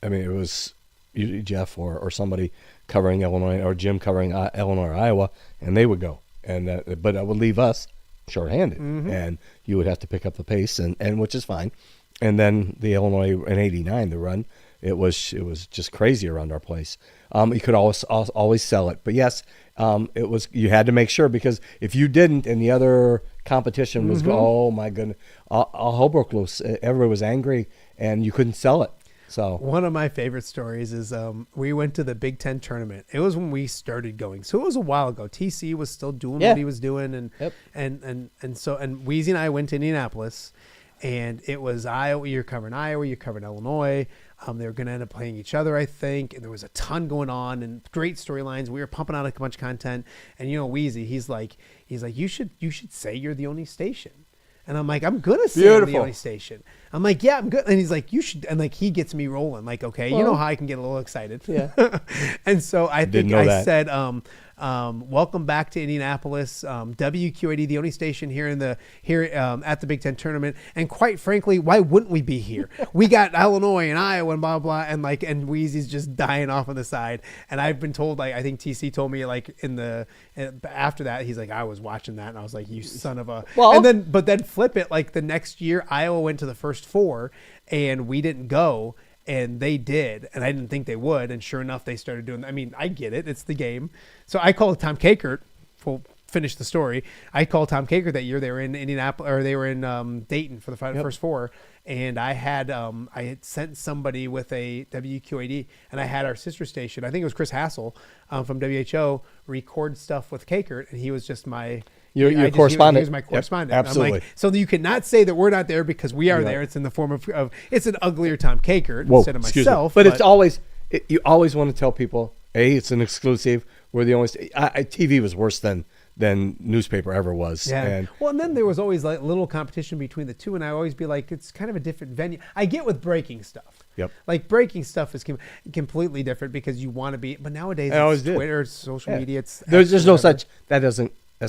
it was usually Jeff or somebody covering Illinois or Jim covering Illinois or Iowa, and they would go. But I would leave us shorthanded, and you would have to pick up the pace, and which is fine. And then the Illinois in '89, the run, it was just crazy around our place. You could always sell it, but yes, it was, you had to make sure, because if you didn't and the other competition was oh my goodness, all hell broke loose. Everybody was angry, and you couldn't sell it. So one of my favorite stories is we went to the Big Ten tournament. It was when we started going, so it was a while ago. TC was still doing what he was doing, and Weezy and I went to Indianapolis. And it was Iowa. You're covering Iowa. You're covering Illinois. They were going to end up playing each other, I think. And there was a ton going on and great storylines. We were pumping out a bunch of content. And Weezy, he's like, you should say you're the only station. And I'm like, I'm gonna say I'm the only station. I'm like, yeah, I'm good. And he's like, you should. And like, he gets me rolling. Like, okay, you know how I can get a little excited. Yeah. And so I think I said, welcome back to Indianapolis, WQAD, the only station here at the Big Ten tournament. And quite frankly, why wouldn't we be here? We got Illinois and Iowa and blah blah, and Weezy's just dying off on the side. And I've been told, I think TC told me after that, he's like, I was watching that, and I was like, you son of a. Well, but then flip it, like the next year, Iowa went to the first four, and we didn't go. And they did, and I didn't think they would. And sure enough, they started doing. I get it; it's the game. So I called Tom Kakert. We'll finish the story. I called Tom Kakert that year. They were in Indianapolis, or they were in Dayton for the first four. And I had sent somebody with a WQAD, and I had our sister station. I think it was Chris Hassel from WHO record stuff with Kakert, and he was just my. Your correspondent. He was my correspondent. Yep, absolutely. I'm like, so you cannot say that we're not there because we are there. It's in the form of it's an uglier Tom Kakert instead of myself. But it's always you always want to tell people, it's an exclusive. We're the only. TV was worse than newspaper ever was. Yeah. And then there was always like little competition between the two, and I always be like, it's kind of a different venue. I get with breaking stuff. Yep. Like breaking stuff is completely different because you want to be. But nowadays, it's Twitter, it's social media. It's there's no such That's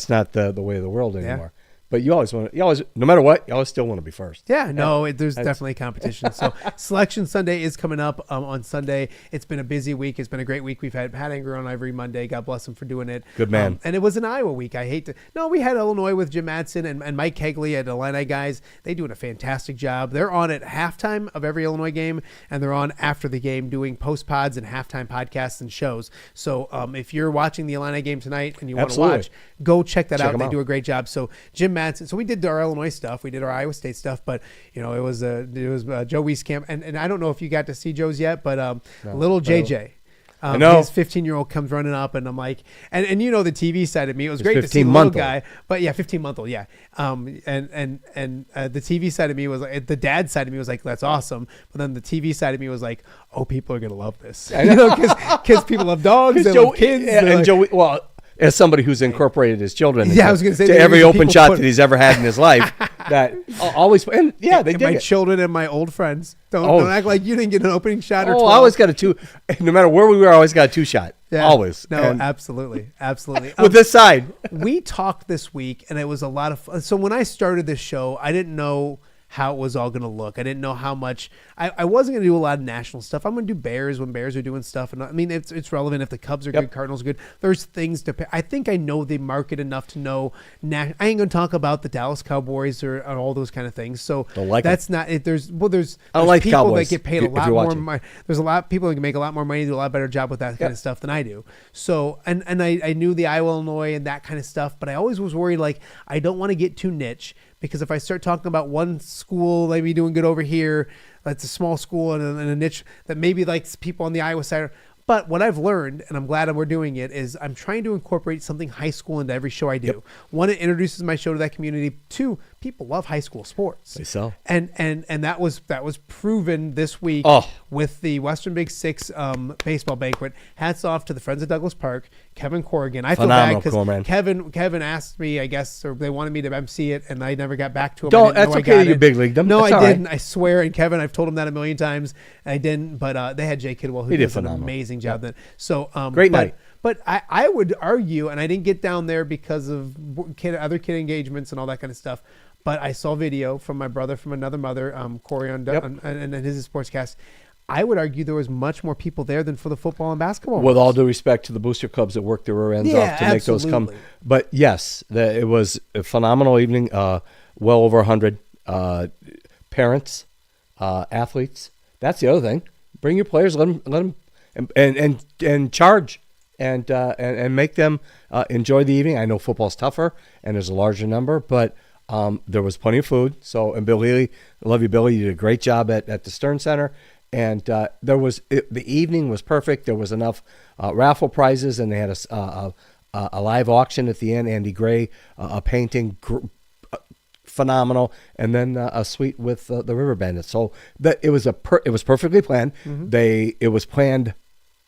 not the way of the world anymore. But you always no matter what, you always still want to be first. Yeah, no, there's definitely competition. So Selection Sunday is coming up on Sunday. It's been a busy week. It's been a great week. We've had Pat Anger on every Monday. God bless him for doing it. Good man. And it was an Iowa week. We had Illinois with Jim Madsen and Mike Kegley at Illini guys. They doing a fantastic job. They're on at halftime of every Illinois game, and they're on after the game doing post pods and halftime podcasts and shows. So if you're watching the Illini game tonight and you want to watch, go check that out. They do a great job. So Jim Madsen. So we did our Illinois stuff, we did our Iowa State stuff, but it was Joe Wieskamp, and I don't know if you got to see Joe's yet, but little JJ, his 15-year-old comes running up, and I'm like, and the TV side of me, it was great to see the little guy, but 15-month-old, and the TV side of me was like, the dad side of me was like, that's awesome, but then the TV side of me was like, oh, people are gonna love this, because people love dogs, they love kids, and Joe. Well, as somebody who's incorporated his children Yeah, I was going to say to every open shot that he's ever had in his life, that always, and yeah, they and did my it. children and my old friends. Don't act like you didn't get an opening shot or 12. I always got a 2. No matter where we were, I always got a 2 shot. Yeah. Always. No, And absolutely. with this side. We talked this week, and it was a lot of fun. So when I started this show, I didn't know how it was all going to look. I didn't know how much. I wasn't going to do a lot of national stuff. I'm going to do Bears when Bears are doing stuff. And I mean, it's relevant if the Cubs are good, Cardinals are good. There's things to pay. I think I know the market enough to know. I ain't going to talk about the Dallas Cowboys or all those kind of things. So that's not it. There's like people Cowboys, that get paid a if lot you're more watching. money. There's a lot of people that can make a lot more money, do a lot better job with that kind of stuff than I do. So, and I knew the Iowa, Illinois and that kind of stuff, but I always was worried, like, I don't want to get too niche, because if I start talking about one school maybe doing good over here, that's a small school and a niche that maybe likes people on the Iowa side. But what I've learned, and I'm glad we're doing it, is I'm trying to incorporate something high school into every show I do. Yep. One, it introduces my show to that community. Two, people love high school sports. They sell. And that was proven this week with the Western Big Six baseball banquet. Hats off to the Friends of Douglas Park, Kevin Corrigan. I feel bad because Kevin asked me, I guess, or they wanted me to MC it, and I never got back to him. That's okay. You big league them. No, that's I didn't. Right. I swear. And Kevin, I've told him that a million times. I didn't, but they had Jay Kidwell, who did an amazing job then. So great night. But I would argue, and I didn't get down there because of other kid engagements and all that kind of stuff, but I saw video from my brother from another mother, Corey, and his sportscast. I would argue there was much more people there than for the football and basketball. With all due respect to the booster clubs that worked their rear ends off to make those come. But yes, it was a phenomenal evening. Well over 100 parents, athletes. That's the other thing. Bring your players, let them and charge and make them enjoy the evening. I know football's tougher and there's a larger number, but there was plenty of food. So, and Bill Healy, I love you, Billy. You did a great job at the Stern Center. And the evening was perfect. There was enough raffle prizes, and they had a live auction at the end. Andy Gray, a painting, phenomenal, and then a suite with the River Bandits. So it was perfectly planned. Mm-hmm. It was planned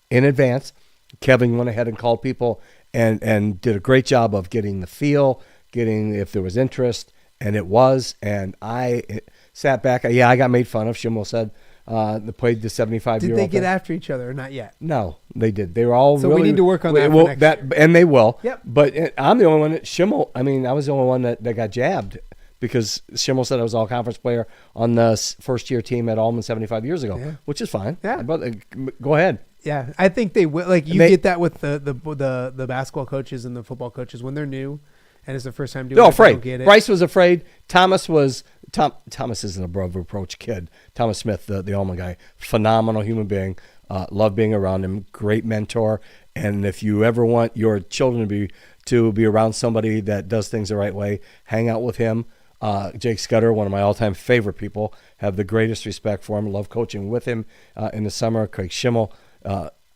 in advance. Kevin went ahead and called people and did a great job of getting the feel, getting if there was interest, and it was. And I sat back. Yeah, I got made fun of. Schimmel said. They played the 75-year-old. Did they get after each other or not yet? No, they did. They were all so really, we need to work on that for next year. And they will. Yep. But I'm the only one that Schimmel, I was the only one that got jabbed because Schimmel said I was all conference player on the first-year team at Allman 75 years ago, which is fine. Yeah. Go ahead. Yeah, I think they will. Like get that with the basketball coaches and the football coaches when they're new. And it's the first time doing it. Afraid. Get it. Bryce was afraid. Thomas is an above reproach kid. Thomas Smith, the Allman guy, phenomenal human being. Love being around him. Great mentor. And if you ever want your children to be around somebody that does things the right way, hang out with him. Jake Scudder, one of my all-time favorite people. Have the greatest respect for him. Love coaching with him in the summer. Craig Schimmel,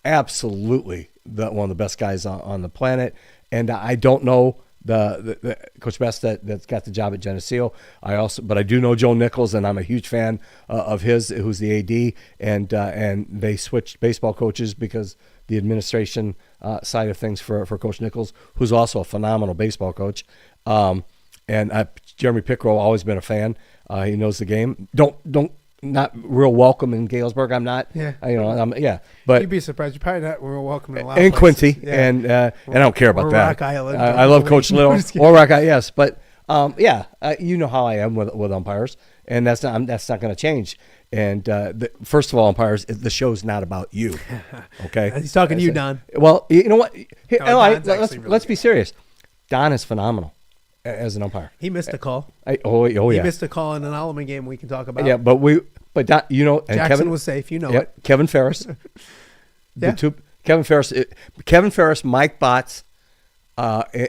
absolutely one of the best guys on the planet. And I don't know the Coach Best that's got the job at Geneseo. But I do know Joe Nichols, and I'm a huge fan of his, who's the AD, and they switched baseball coaches because the administration side of things for Coach Nichols, who's also a phenomenal baseball coach. And Jeremy Pickrell, always been a fan. He knows the game. Not real welcome in Galesburg. I'm not. Yeah. But you'd be surprised. You're probably not real welcome in a lot in of places. Quincy, and I don't care about that. Rock Island. I love Coach Little or Rock Island. Yes, but you know how I am with umpires, and that's not going to change. And first of all, umpires, the show's not about you. Okay, he's talking to you, Don. Well, you know what? Let's be really serious. Don is phenomenal as an umpire. He missed a call. He missed a call in an Allman game we can talk about. Yeah, but Don, you know, and Jackson Kevin was safe. You know it. Kevin Ferris. Kevin Ferris, Mike Botts,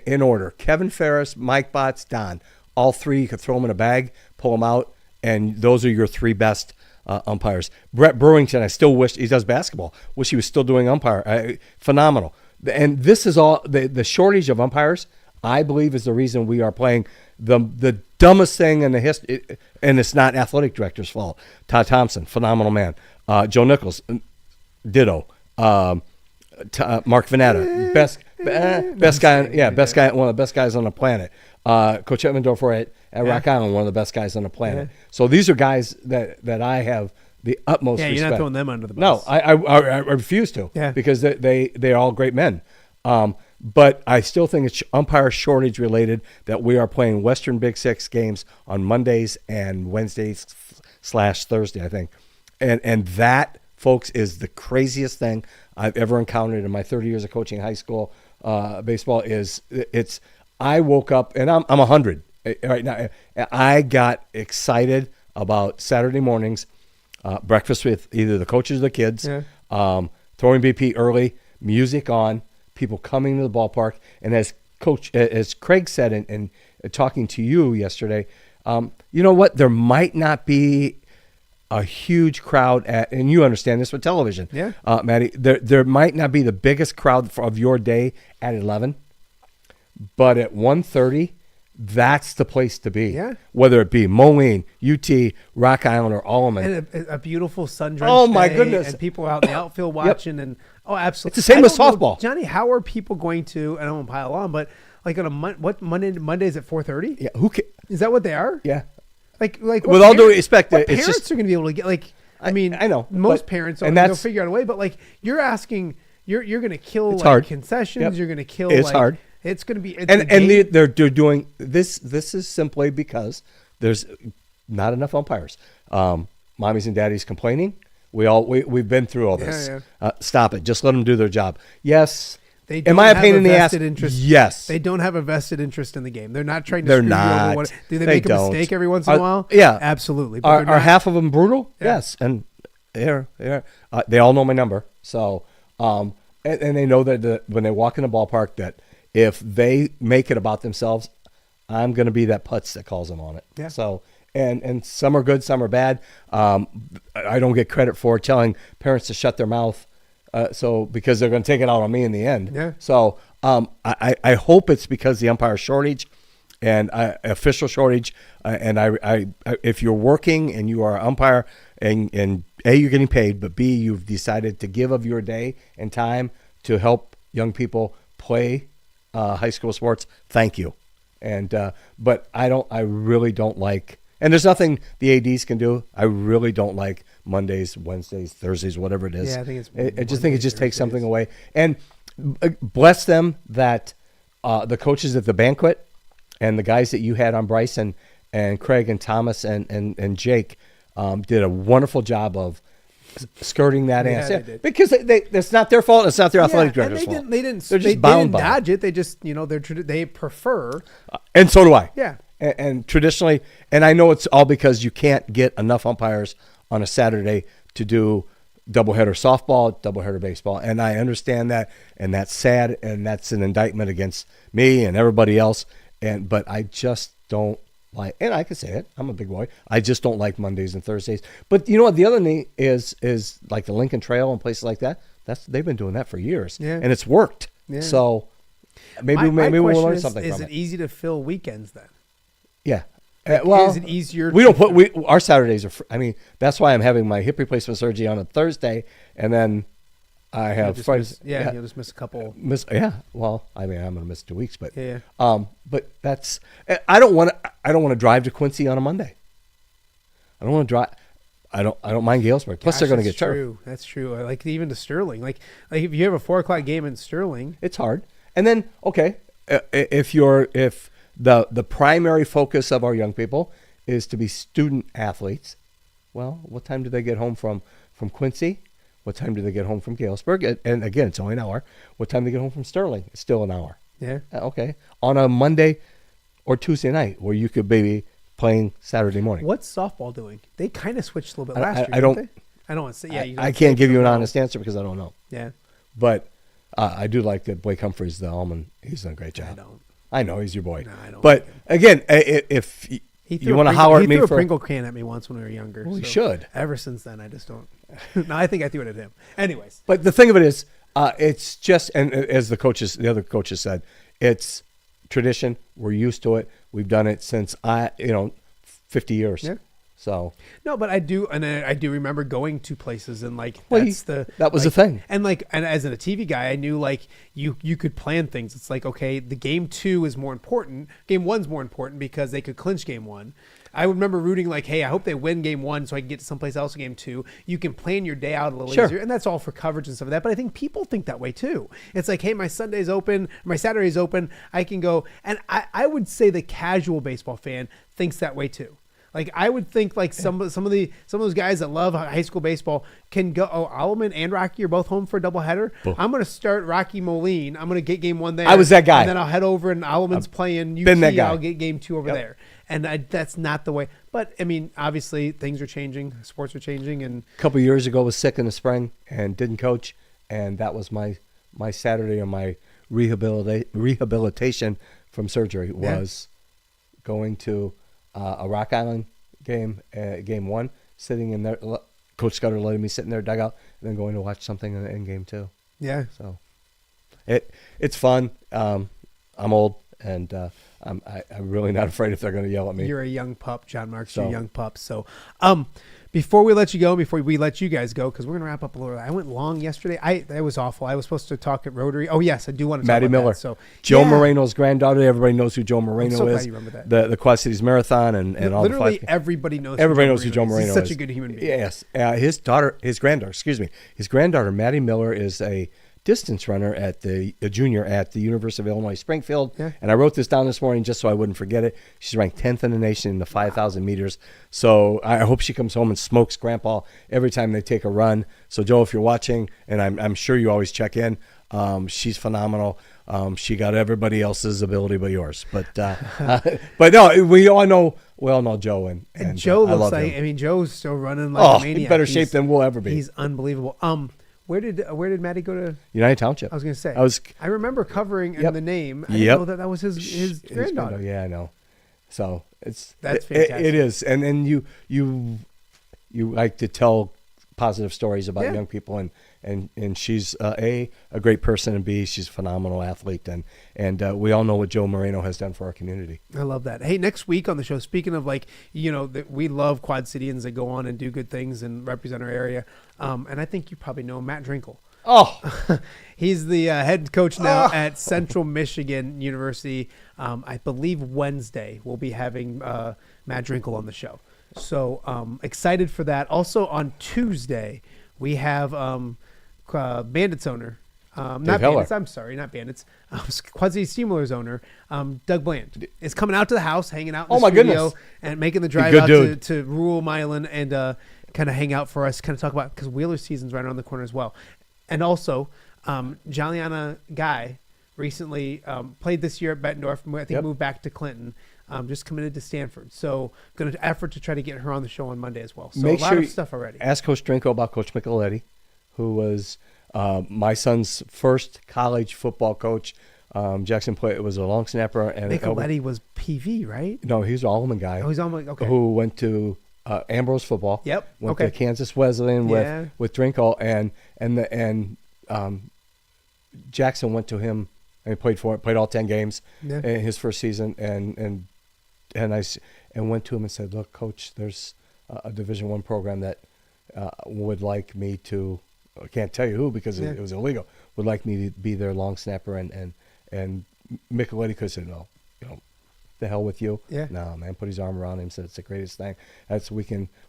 in order. Kevin Ferris, Mike Botts, Don. All three, you could throw them in a bag, pull them out, and those are your three best umpires. Brett Brewington, I still wish he does basketball. Wish he was still doing umpire. Phenomenal. And this is all the shortage of umpires. I believe is the reason we are playing the dumbest thing in the history, and it's not athletic director's fault. Todd Thompson, phenomenal man. Joe Nichols, ditto. Mark Vanetta, best guy, best guy, one of the best guys on the planet. Coach Eppendorfer at Rock Island, one of the best guys on the planet. So these are guys that I have the utmost respect. You're not throwing them under the bus. No, I refuse to. Because they're all great men. But I still think it's umpire shortage related that we are playing Western Big Six games on Mondays and Wednesdays / Thursday, I think. And that, folks, is the craziest thing I've ever encountered in my 30 years of coaching high school baseball. I woke up, and I'm 100 right now. I got excited about Saturday mornings, breakfast with either the coaches or the kids, throwing BP early, music on, people coming to the ballpark. And as Craig said in talking to you yesterday, you know what? There might not be a huge crowd and you understand this with television, Maddie. There might not be the biggest crowd of your day at 11, but at 1:30, that's the place to be. Whether it be Moline, UT, Rock Island, or Alleman. And a beautiful sun-drenched my day, goodness. and people out in the outfield watching. And absolutely. It's the same with softball. Johnny, how are people going to, I don't want to pile on, but like on a Mondays at 4:30? Yeah, who is that what they are? Yeah. Like with all due respect, what it's parents just are going to be able to get, like, I mean, I know most parents and they'll figure out a way, but like you're asking, you're going to kill it's like hard. concessions, you're going to kill. It's like, hard. It's going to be, they're doing this. This is simply because there's not enough umpires. Mommies and daddies complaining. We've been through all this. Stop it. Just let them do their job. Yes. They Am I a pain in the ass? Yes. They don't have a vested interest in the game. They're not trying to They're screw not. you over. Do they make a mistake every once in a while? Yeah. Absolutely. But are half of them brutal? Yeah. Yes. And they all know my number. So, and they know that when they walk in the ballpark that if they make it about themselves, I'm going to be that putz that calls them on it. Yeah. So, and some are good, some are bad. I don't get credit for telling parents to shut their mouth. Because they're going to take it out on me in the end. Yeah. So I hope it's because the umpire shortage and official shortage. And I if you're working and you are an umpire and A, you're getting paid, but B, you've decided to give of your day and time to help young people play high school sports, thank you. And but I really don't like, and there's nothing the ADs can do. I really don't like Mondays, Wednesdays, Thursdays, whatever it is. Yeah, I think it's. I just think it just takes something away. And bless them that the coaches at the banquet and the guys that you had on, Bryson and Craig and Thomas and Jake did a wonderful job of skirting that answer because that's not their fault. It's not their athletic director's fault. They didn't dodge it. They just they prefer. And so do I. Yeah. And traditionally, and I know it's all because you can't get enough umpires on a Saturday to do doubleheader softball, doubleheader baseball. And I understand that, and that's sad, and that's an indictment against me and everybody else. But I just don't like, and I can say it, I'm a big boy, I just don't like Mondays and Thursdays. But you know what, the other thing is like the Lincoln Trail and places like that, they've been doing that for years. Yeah. And it's worked. Yeah. So maybe we'll learn something from it. Is it easy to fill weekends then? Yeah. Is it easier? We don't put our Saturdays are. That's why I'm having my hip replacement surgery on a Thursday, and then I have Fridays. You'll just miss a couple. Well, I'm going to miss 2 weeks, but yeah. But that's. I don't want to drive to Quincy on a Monday. I don't want to drive. I don't mind Galesburg. Plus, they're going to get turf. That's true. Like even to Sterling. Like if you have a 4:00 game in Sterling, it's hard. And then if the primary focus of our young people is to be student athletes, well, what time do they get home from Quincy? What time do they get home from Galesburg? And again, it's only an hour. What time do they get home from Sterling? It's still an hour. Yeah. Okay. On a Monday or Tuesday night where you could be playing Saturday morning. What's softball doing? They kind of switched a little bit last year. I don't want to say. Yeah. I can't give you an honest answer because I don't know. Yeah. But I do like that Blake Humphreys, the almond. He's done a great job. I know he's your boy. No, I don't. But again, if you want to holler at me, he threw a Pringle can at me once when we were younger. Well, he should. Ever since then, I just don't. No, I think I threw it at him. Anyways, but the thing of it is, it's just, and as the other coaches said, it's tradition. We're used to it. We've done it since 50 years. Yeah. So no, but I do remember going to places and like that was the thing. And as a TV guy, I knew like you could plan things. It's like, okay, the game 2 is more important. Game 1's more important because they could clinch game 1. I remember rooting like, hey, I hope they win game 1 so I can get to someplace else in game 2. You can plan your day out a little easier, and that's all for coverage and stuff like that. But I think people think that way too. It's like, hey, my Sunday's open, my Saturday's open. I can go, and I would say the casual baseball fan thinks that way too. Like I would think like some of those guys that love high school baseball can go. Oh, Alleman and Rocky are both home for a doubleheader. I'm going to start Rocky Moline. I'm going to get game 1 there. I was that guy. And then I'll head over and Alleman's playing UT. Been that guy. I'll get game 2 over there. And that's not the way. But I mean, obviously things are changing. Sports are changing. And a couple of years ago, I was sick in the spring and didn't coach, and that was my Saturday or my rehabilitation from surgery was going to a Rock Island game, game 1, sitting in there. Coach Scudder letting me sit in their dugout, and then going to watch something in game 2. Yeah. So it's fun. I'm old, and I'm really not afraid if they're going to yell at me. You're a young pup, John Marx. You're a young pup. So, before we let you go, before we let you guys go, because we're going to wrap up a little. I went long yesterday. That was awful. I was supposed to talk at Rotary. Oh yes, I do want to talk Maddie about Miller. That. So Joe Moreno's granddaughter. Everybody knows who Joe Moreno I'm so is. glad you remember that. The Quad Cities Marathon and all the literally everybody knows. Everybody knows who Joe Moreno is. He's such a good human being. Yes, his granddaughter, Maddie Miller, is a distance runner at a junior at the University of Illinois Springfield. Yeah. And I wrote this down this morning just so I wouldn't forget it. She's ranked 10th in the nation in the 5,000 meters. So I hope she comes home and smokes Grandpa every time they take a run. So Joe, if you're watching, and I'm sure you always check in, she's phenomenal. She got everybody else's ability but yours. But no, we all know Joe and Joe I looks love like him. I mean Joe's still running like a maniac. In better shape than we'll ever be. He's unbelievable. Where did Maddie go to? United Township. I was going to say. I remember covering the name. I didn't know that was his granddaughter. Yeah, I know. So that's fantastic. It is, and then you like to tell positive stories about young people, and she's a great person, and B, she's a phenomenal athlete, and we all know what Joe Moreno has done for our community. I love that. Hey, next week on the show, speaking of we love Quad Cityans that go on and do good things and represent our area. And I think you probably know Matt Drinkle. Oh, he's the head coach now at Central Michigan University. I believe Wednesday we'll be having Matt Drinkle on the show. So excited for that. Also on Tuesday we have Bandits owner. Not Bandits. I'm sorry, not Bandits. Quad City Steamrollers owner, Doug Bland, is coming out to the house, hanging out in the studio, and making the drive out to rural Milan and kind of hang out for us, kind of talk about, because Wheeler season's right around the corner as well. And also, Jaliana Guy recently played this year at Bettendorf. I think moved back to Clinton. Just committed to Stanford. So going to effort to try to get her on the show on Monday as well. So Make a lot of stuff already. Ask Coach Drinko about Coach Micheletti, who was my son's first college football coach. Jackson was a long snapper. And Micheletti was PV, right? No, he was an Allman guy. Oh, he's Allman. Okay. Who went to Ambrose football. Yep. Went to Kansas Wesleyan with Drinko, and Jackson went to him and played all 10 games in his first season, and went to him and said, "Look, Coach, there's a Division I program that would like me to. I can't tell you who because it was illegal. Would like me to be their long snapper." And Micheletti could have said, "No, the hell with you." No, man, put his arm around him, said it's the greatest thing.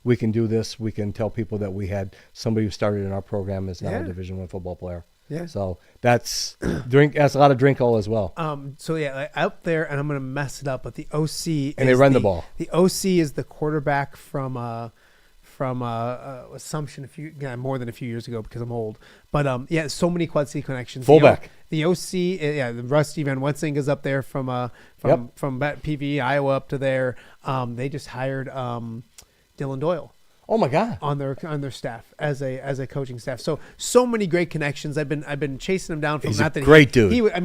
We can do this. We can tell people that we had somebody who started in our program is now a Division I football player. Yeah. So that's a lot of Drinkle as well. Out there, and I'm going to mess it up, but the OC and they run the ball. The OC is the quarterback from Assumption more than a few years ago because I'm old. But so many Quad City connections. Fullback. The OC, the Rusty Van Wensing is up there from PV Iowa up to there. They just hired Dylan Doyle. Oh my God! On their staff as a coaching staff. So many great connections. I've been chasing him down from He's not a that great dude. I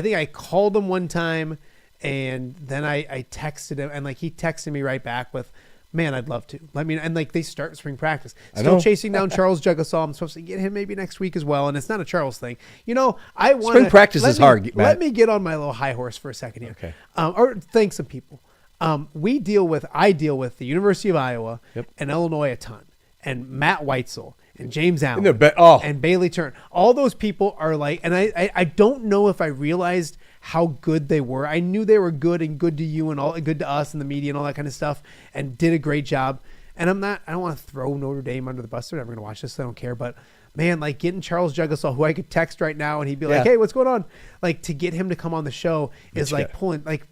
think I called him one time, and then I texted him, and he texted me right back with, "Man, I'd love to." They start spring practice. Still chasing down Charles Juggasall. I'm supposed to get him maybe next week as well, and it's not a Charles thing. I want spring practice is hard. Matt. Let me get on my little high horse for a second here. Okay. Or thank some people. I deal with the University of Iowa and Illinois a ton, and Matt Weitzel and James Allen and Bailey Turner. All those people are like, and I don't know if I realized how good they were. I knew they were good and good to you and all good to us and the media and all that kind of stuff, and did a great job. And I don't want to throw Notre Dame under the bus. They're never going to watch this. So I don't care. But man, like getting Charles Jugusall, who I could text right now and he'd be like, "Hey, what's going on?" Like to get him to come on the show is like pulling, like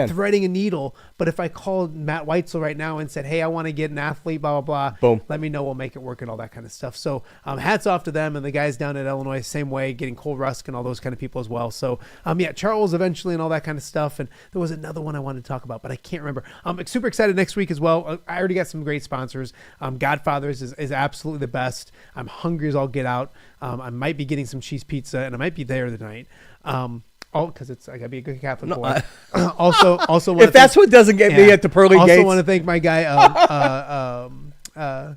threading a needle. But if I called Matt Weitzel right now and said, "Hey, I want to get an athlete, blah blah blah," boom, let me know. We'll make it work and all that kind of stuff. So hats off to them and the guys down at Illinois, same way, getting Cole Rusk and all those kind of people as well. So Charles eventually and all that kind of stuff. And there was another one I wanted to talk about, but I can't remember. I'm super excited next week as well. I already got some great sponsors. Godfather's is absolutely the best. I'm hungry as all get out. I might be getting some cheese pizza, and I might be there tonight. Because I gotta be a good Catholic boy. Also, if that's what doesn't get me at the pearly gates. Also, want to thank my guy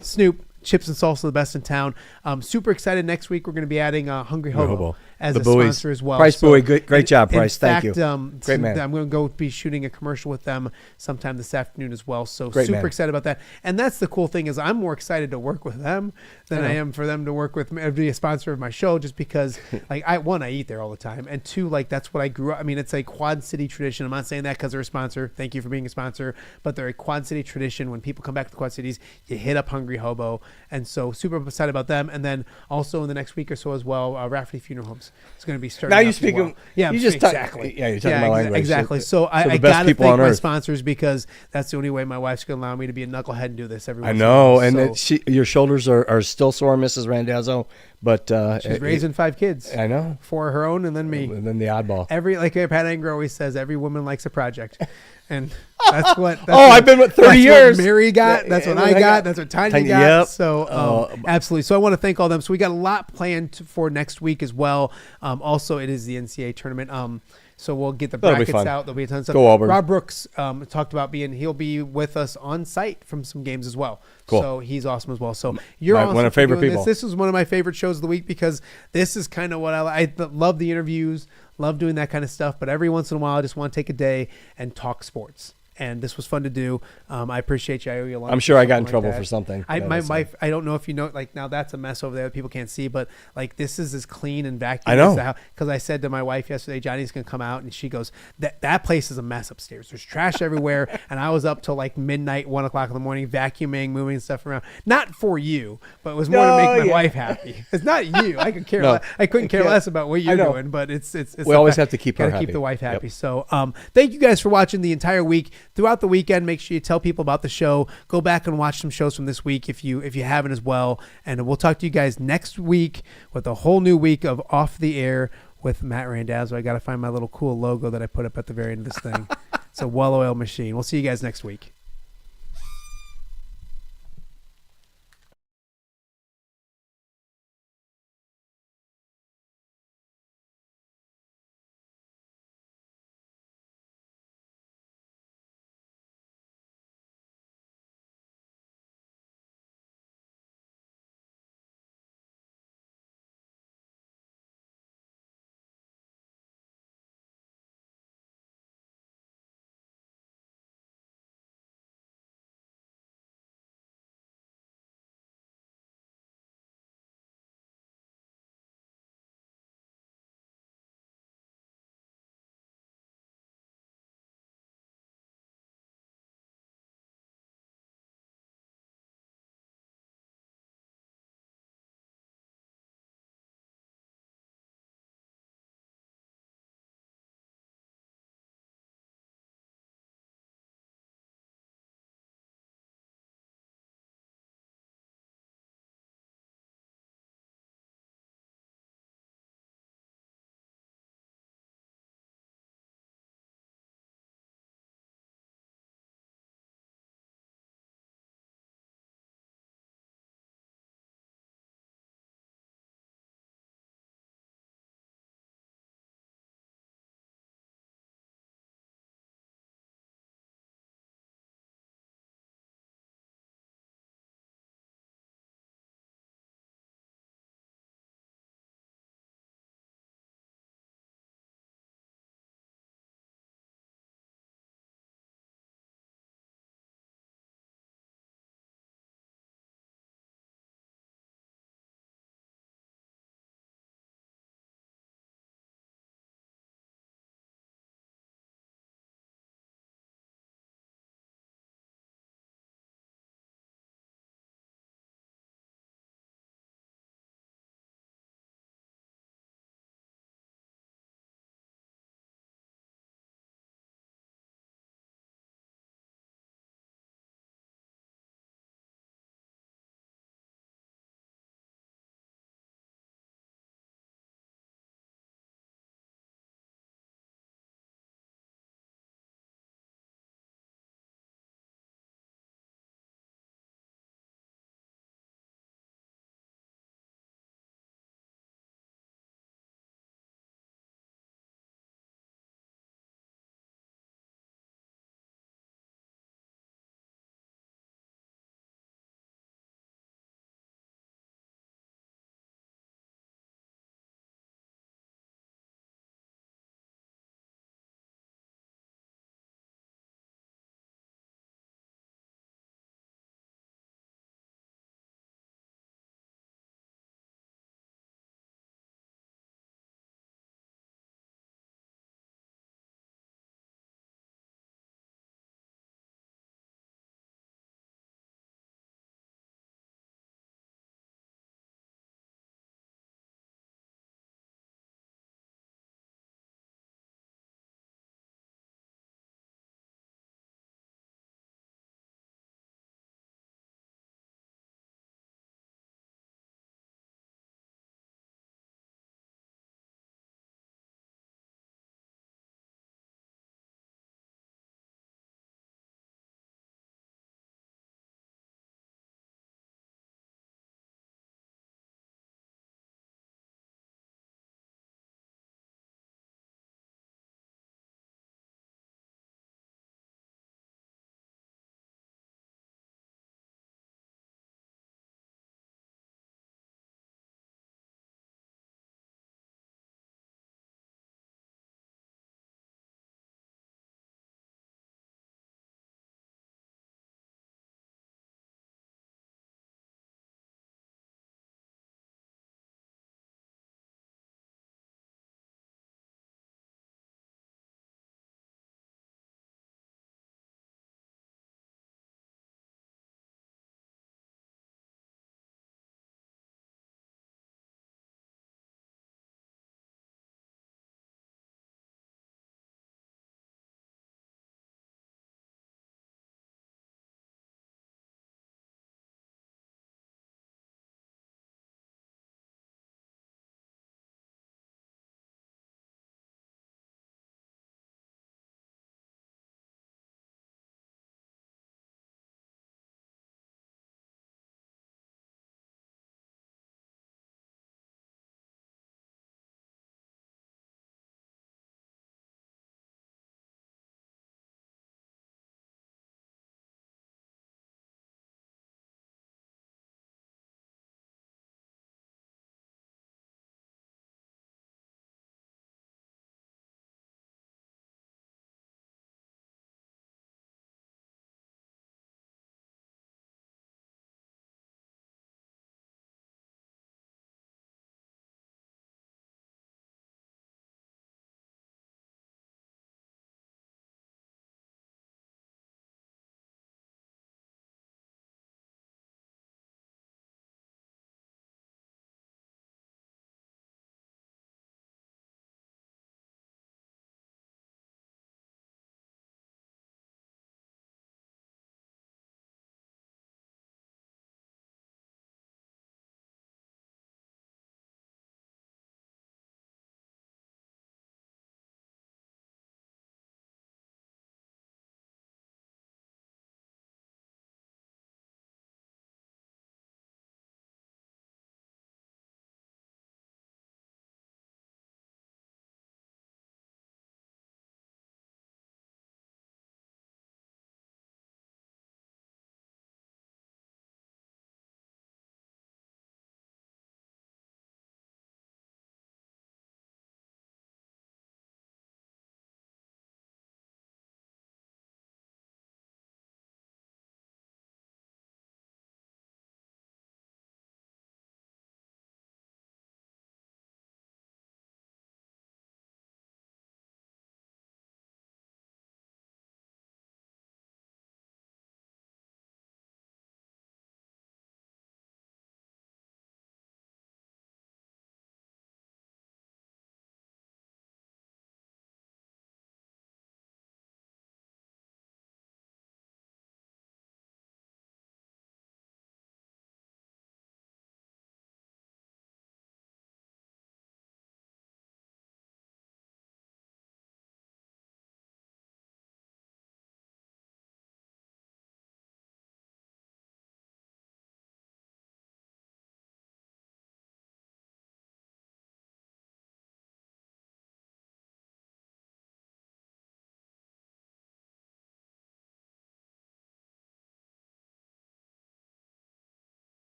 Snoop. Chips and salsa, the best in town. Super excited. Next week we're going to be adding Hungry Hobo as a sponsor as well. Price Boy, great job, Price. Thank you. Great man. I'm going to go be shooting a commercial with them sometime this afternoon as well. So excited about that. And that's the cool thing is I'm more excited to work with them than I am for them to work with me, be a sponsor of my show, just because like I eat there all the time, and two, like that's what I grew up. I mean, it's a Quad City tradition. I'm not saying that because they're a sponsor. Thank you for being a sponsor, but they're a Quad City tradition. When people come back to the Quad Cities, you hit up Hungry Hobo. And so super excited about them. And then also in the next week or so as well, Rafferty Funeral Homes is going to be starting. Now you speak well. Yeah, you just exactly. You're talking my language. Exactly. So I got to thank my sponsors because that's the only way my wife's going to allow me to be a knucklehead and do this every once in a while. I know. And your shoulders are still sore, Mrs. Randazzo. But she's raising 5 kids. I know. 4 her own and then me. And then the oddball. Like Pat Anger always says, every woman likes a project. And that's what. I've been with 30 years. That's what Mary got. That's what I got. That's what Tanya got. Yep. So absolutely. So I want to thank all them. So we got a lot planned for next week as well. Also, it is the NCAA tournament. So we'll get the brackets out. There'll be a ton of stuff. Go Auburn. Rob Brooks talked about he'll be with us on site from some games as well. Cool. So he's awesome as well. So you're awesome. One of my favorite people. This is one of my favorite shows of the week because this is kind of what I love the interviews, love doing that kind of stuff. But every once in a while, I just want to take a day and talk sports. And this was fun to do. I appreciate you. I owe you a lot. I'm sure I got in trouble for something. My wife, I don't know if you know, like now that's a mess over there that people can't see, but like this is as clean and vacuumed. I know. Because I said to my wife yesterday, Johnny's going to come out, and she goes, that place is a mess upstairs. There's trash everywhere. And I was up till like midnight, 1 o'clock in the morning, vacuuming, moving stuff around. Not for you, but it was more to make my wife happy. It's not you. I could care less. I couldn't care less about what you're doing, but it's we always have to keep her happy. Keep the wife happy. Yep. So thank you guys for watching the entire week. Throughout the weekend, make sure you tell people about the show. Go back and watch some shows from this week if you haven't as well. And we'll talk to you guys next week with a whole new week of Off the Air with Matt Randazzo. I got to find my little cool logo that I put up at the very end of this thing. It's a well-oiled machine. We'll see you guys next week.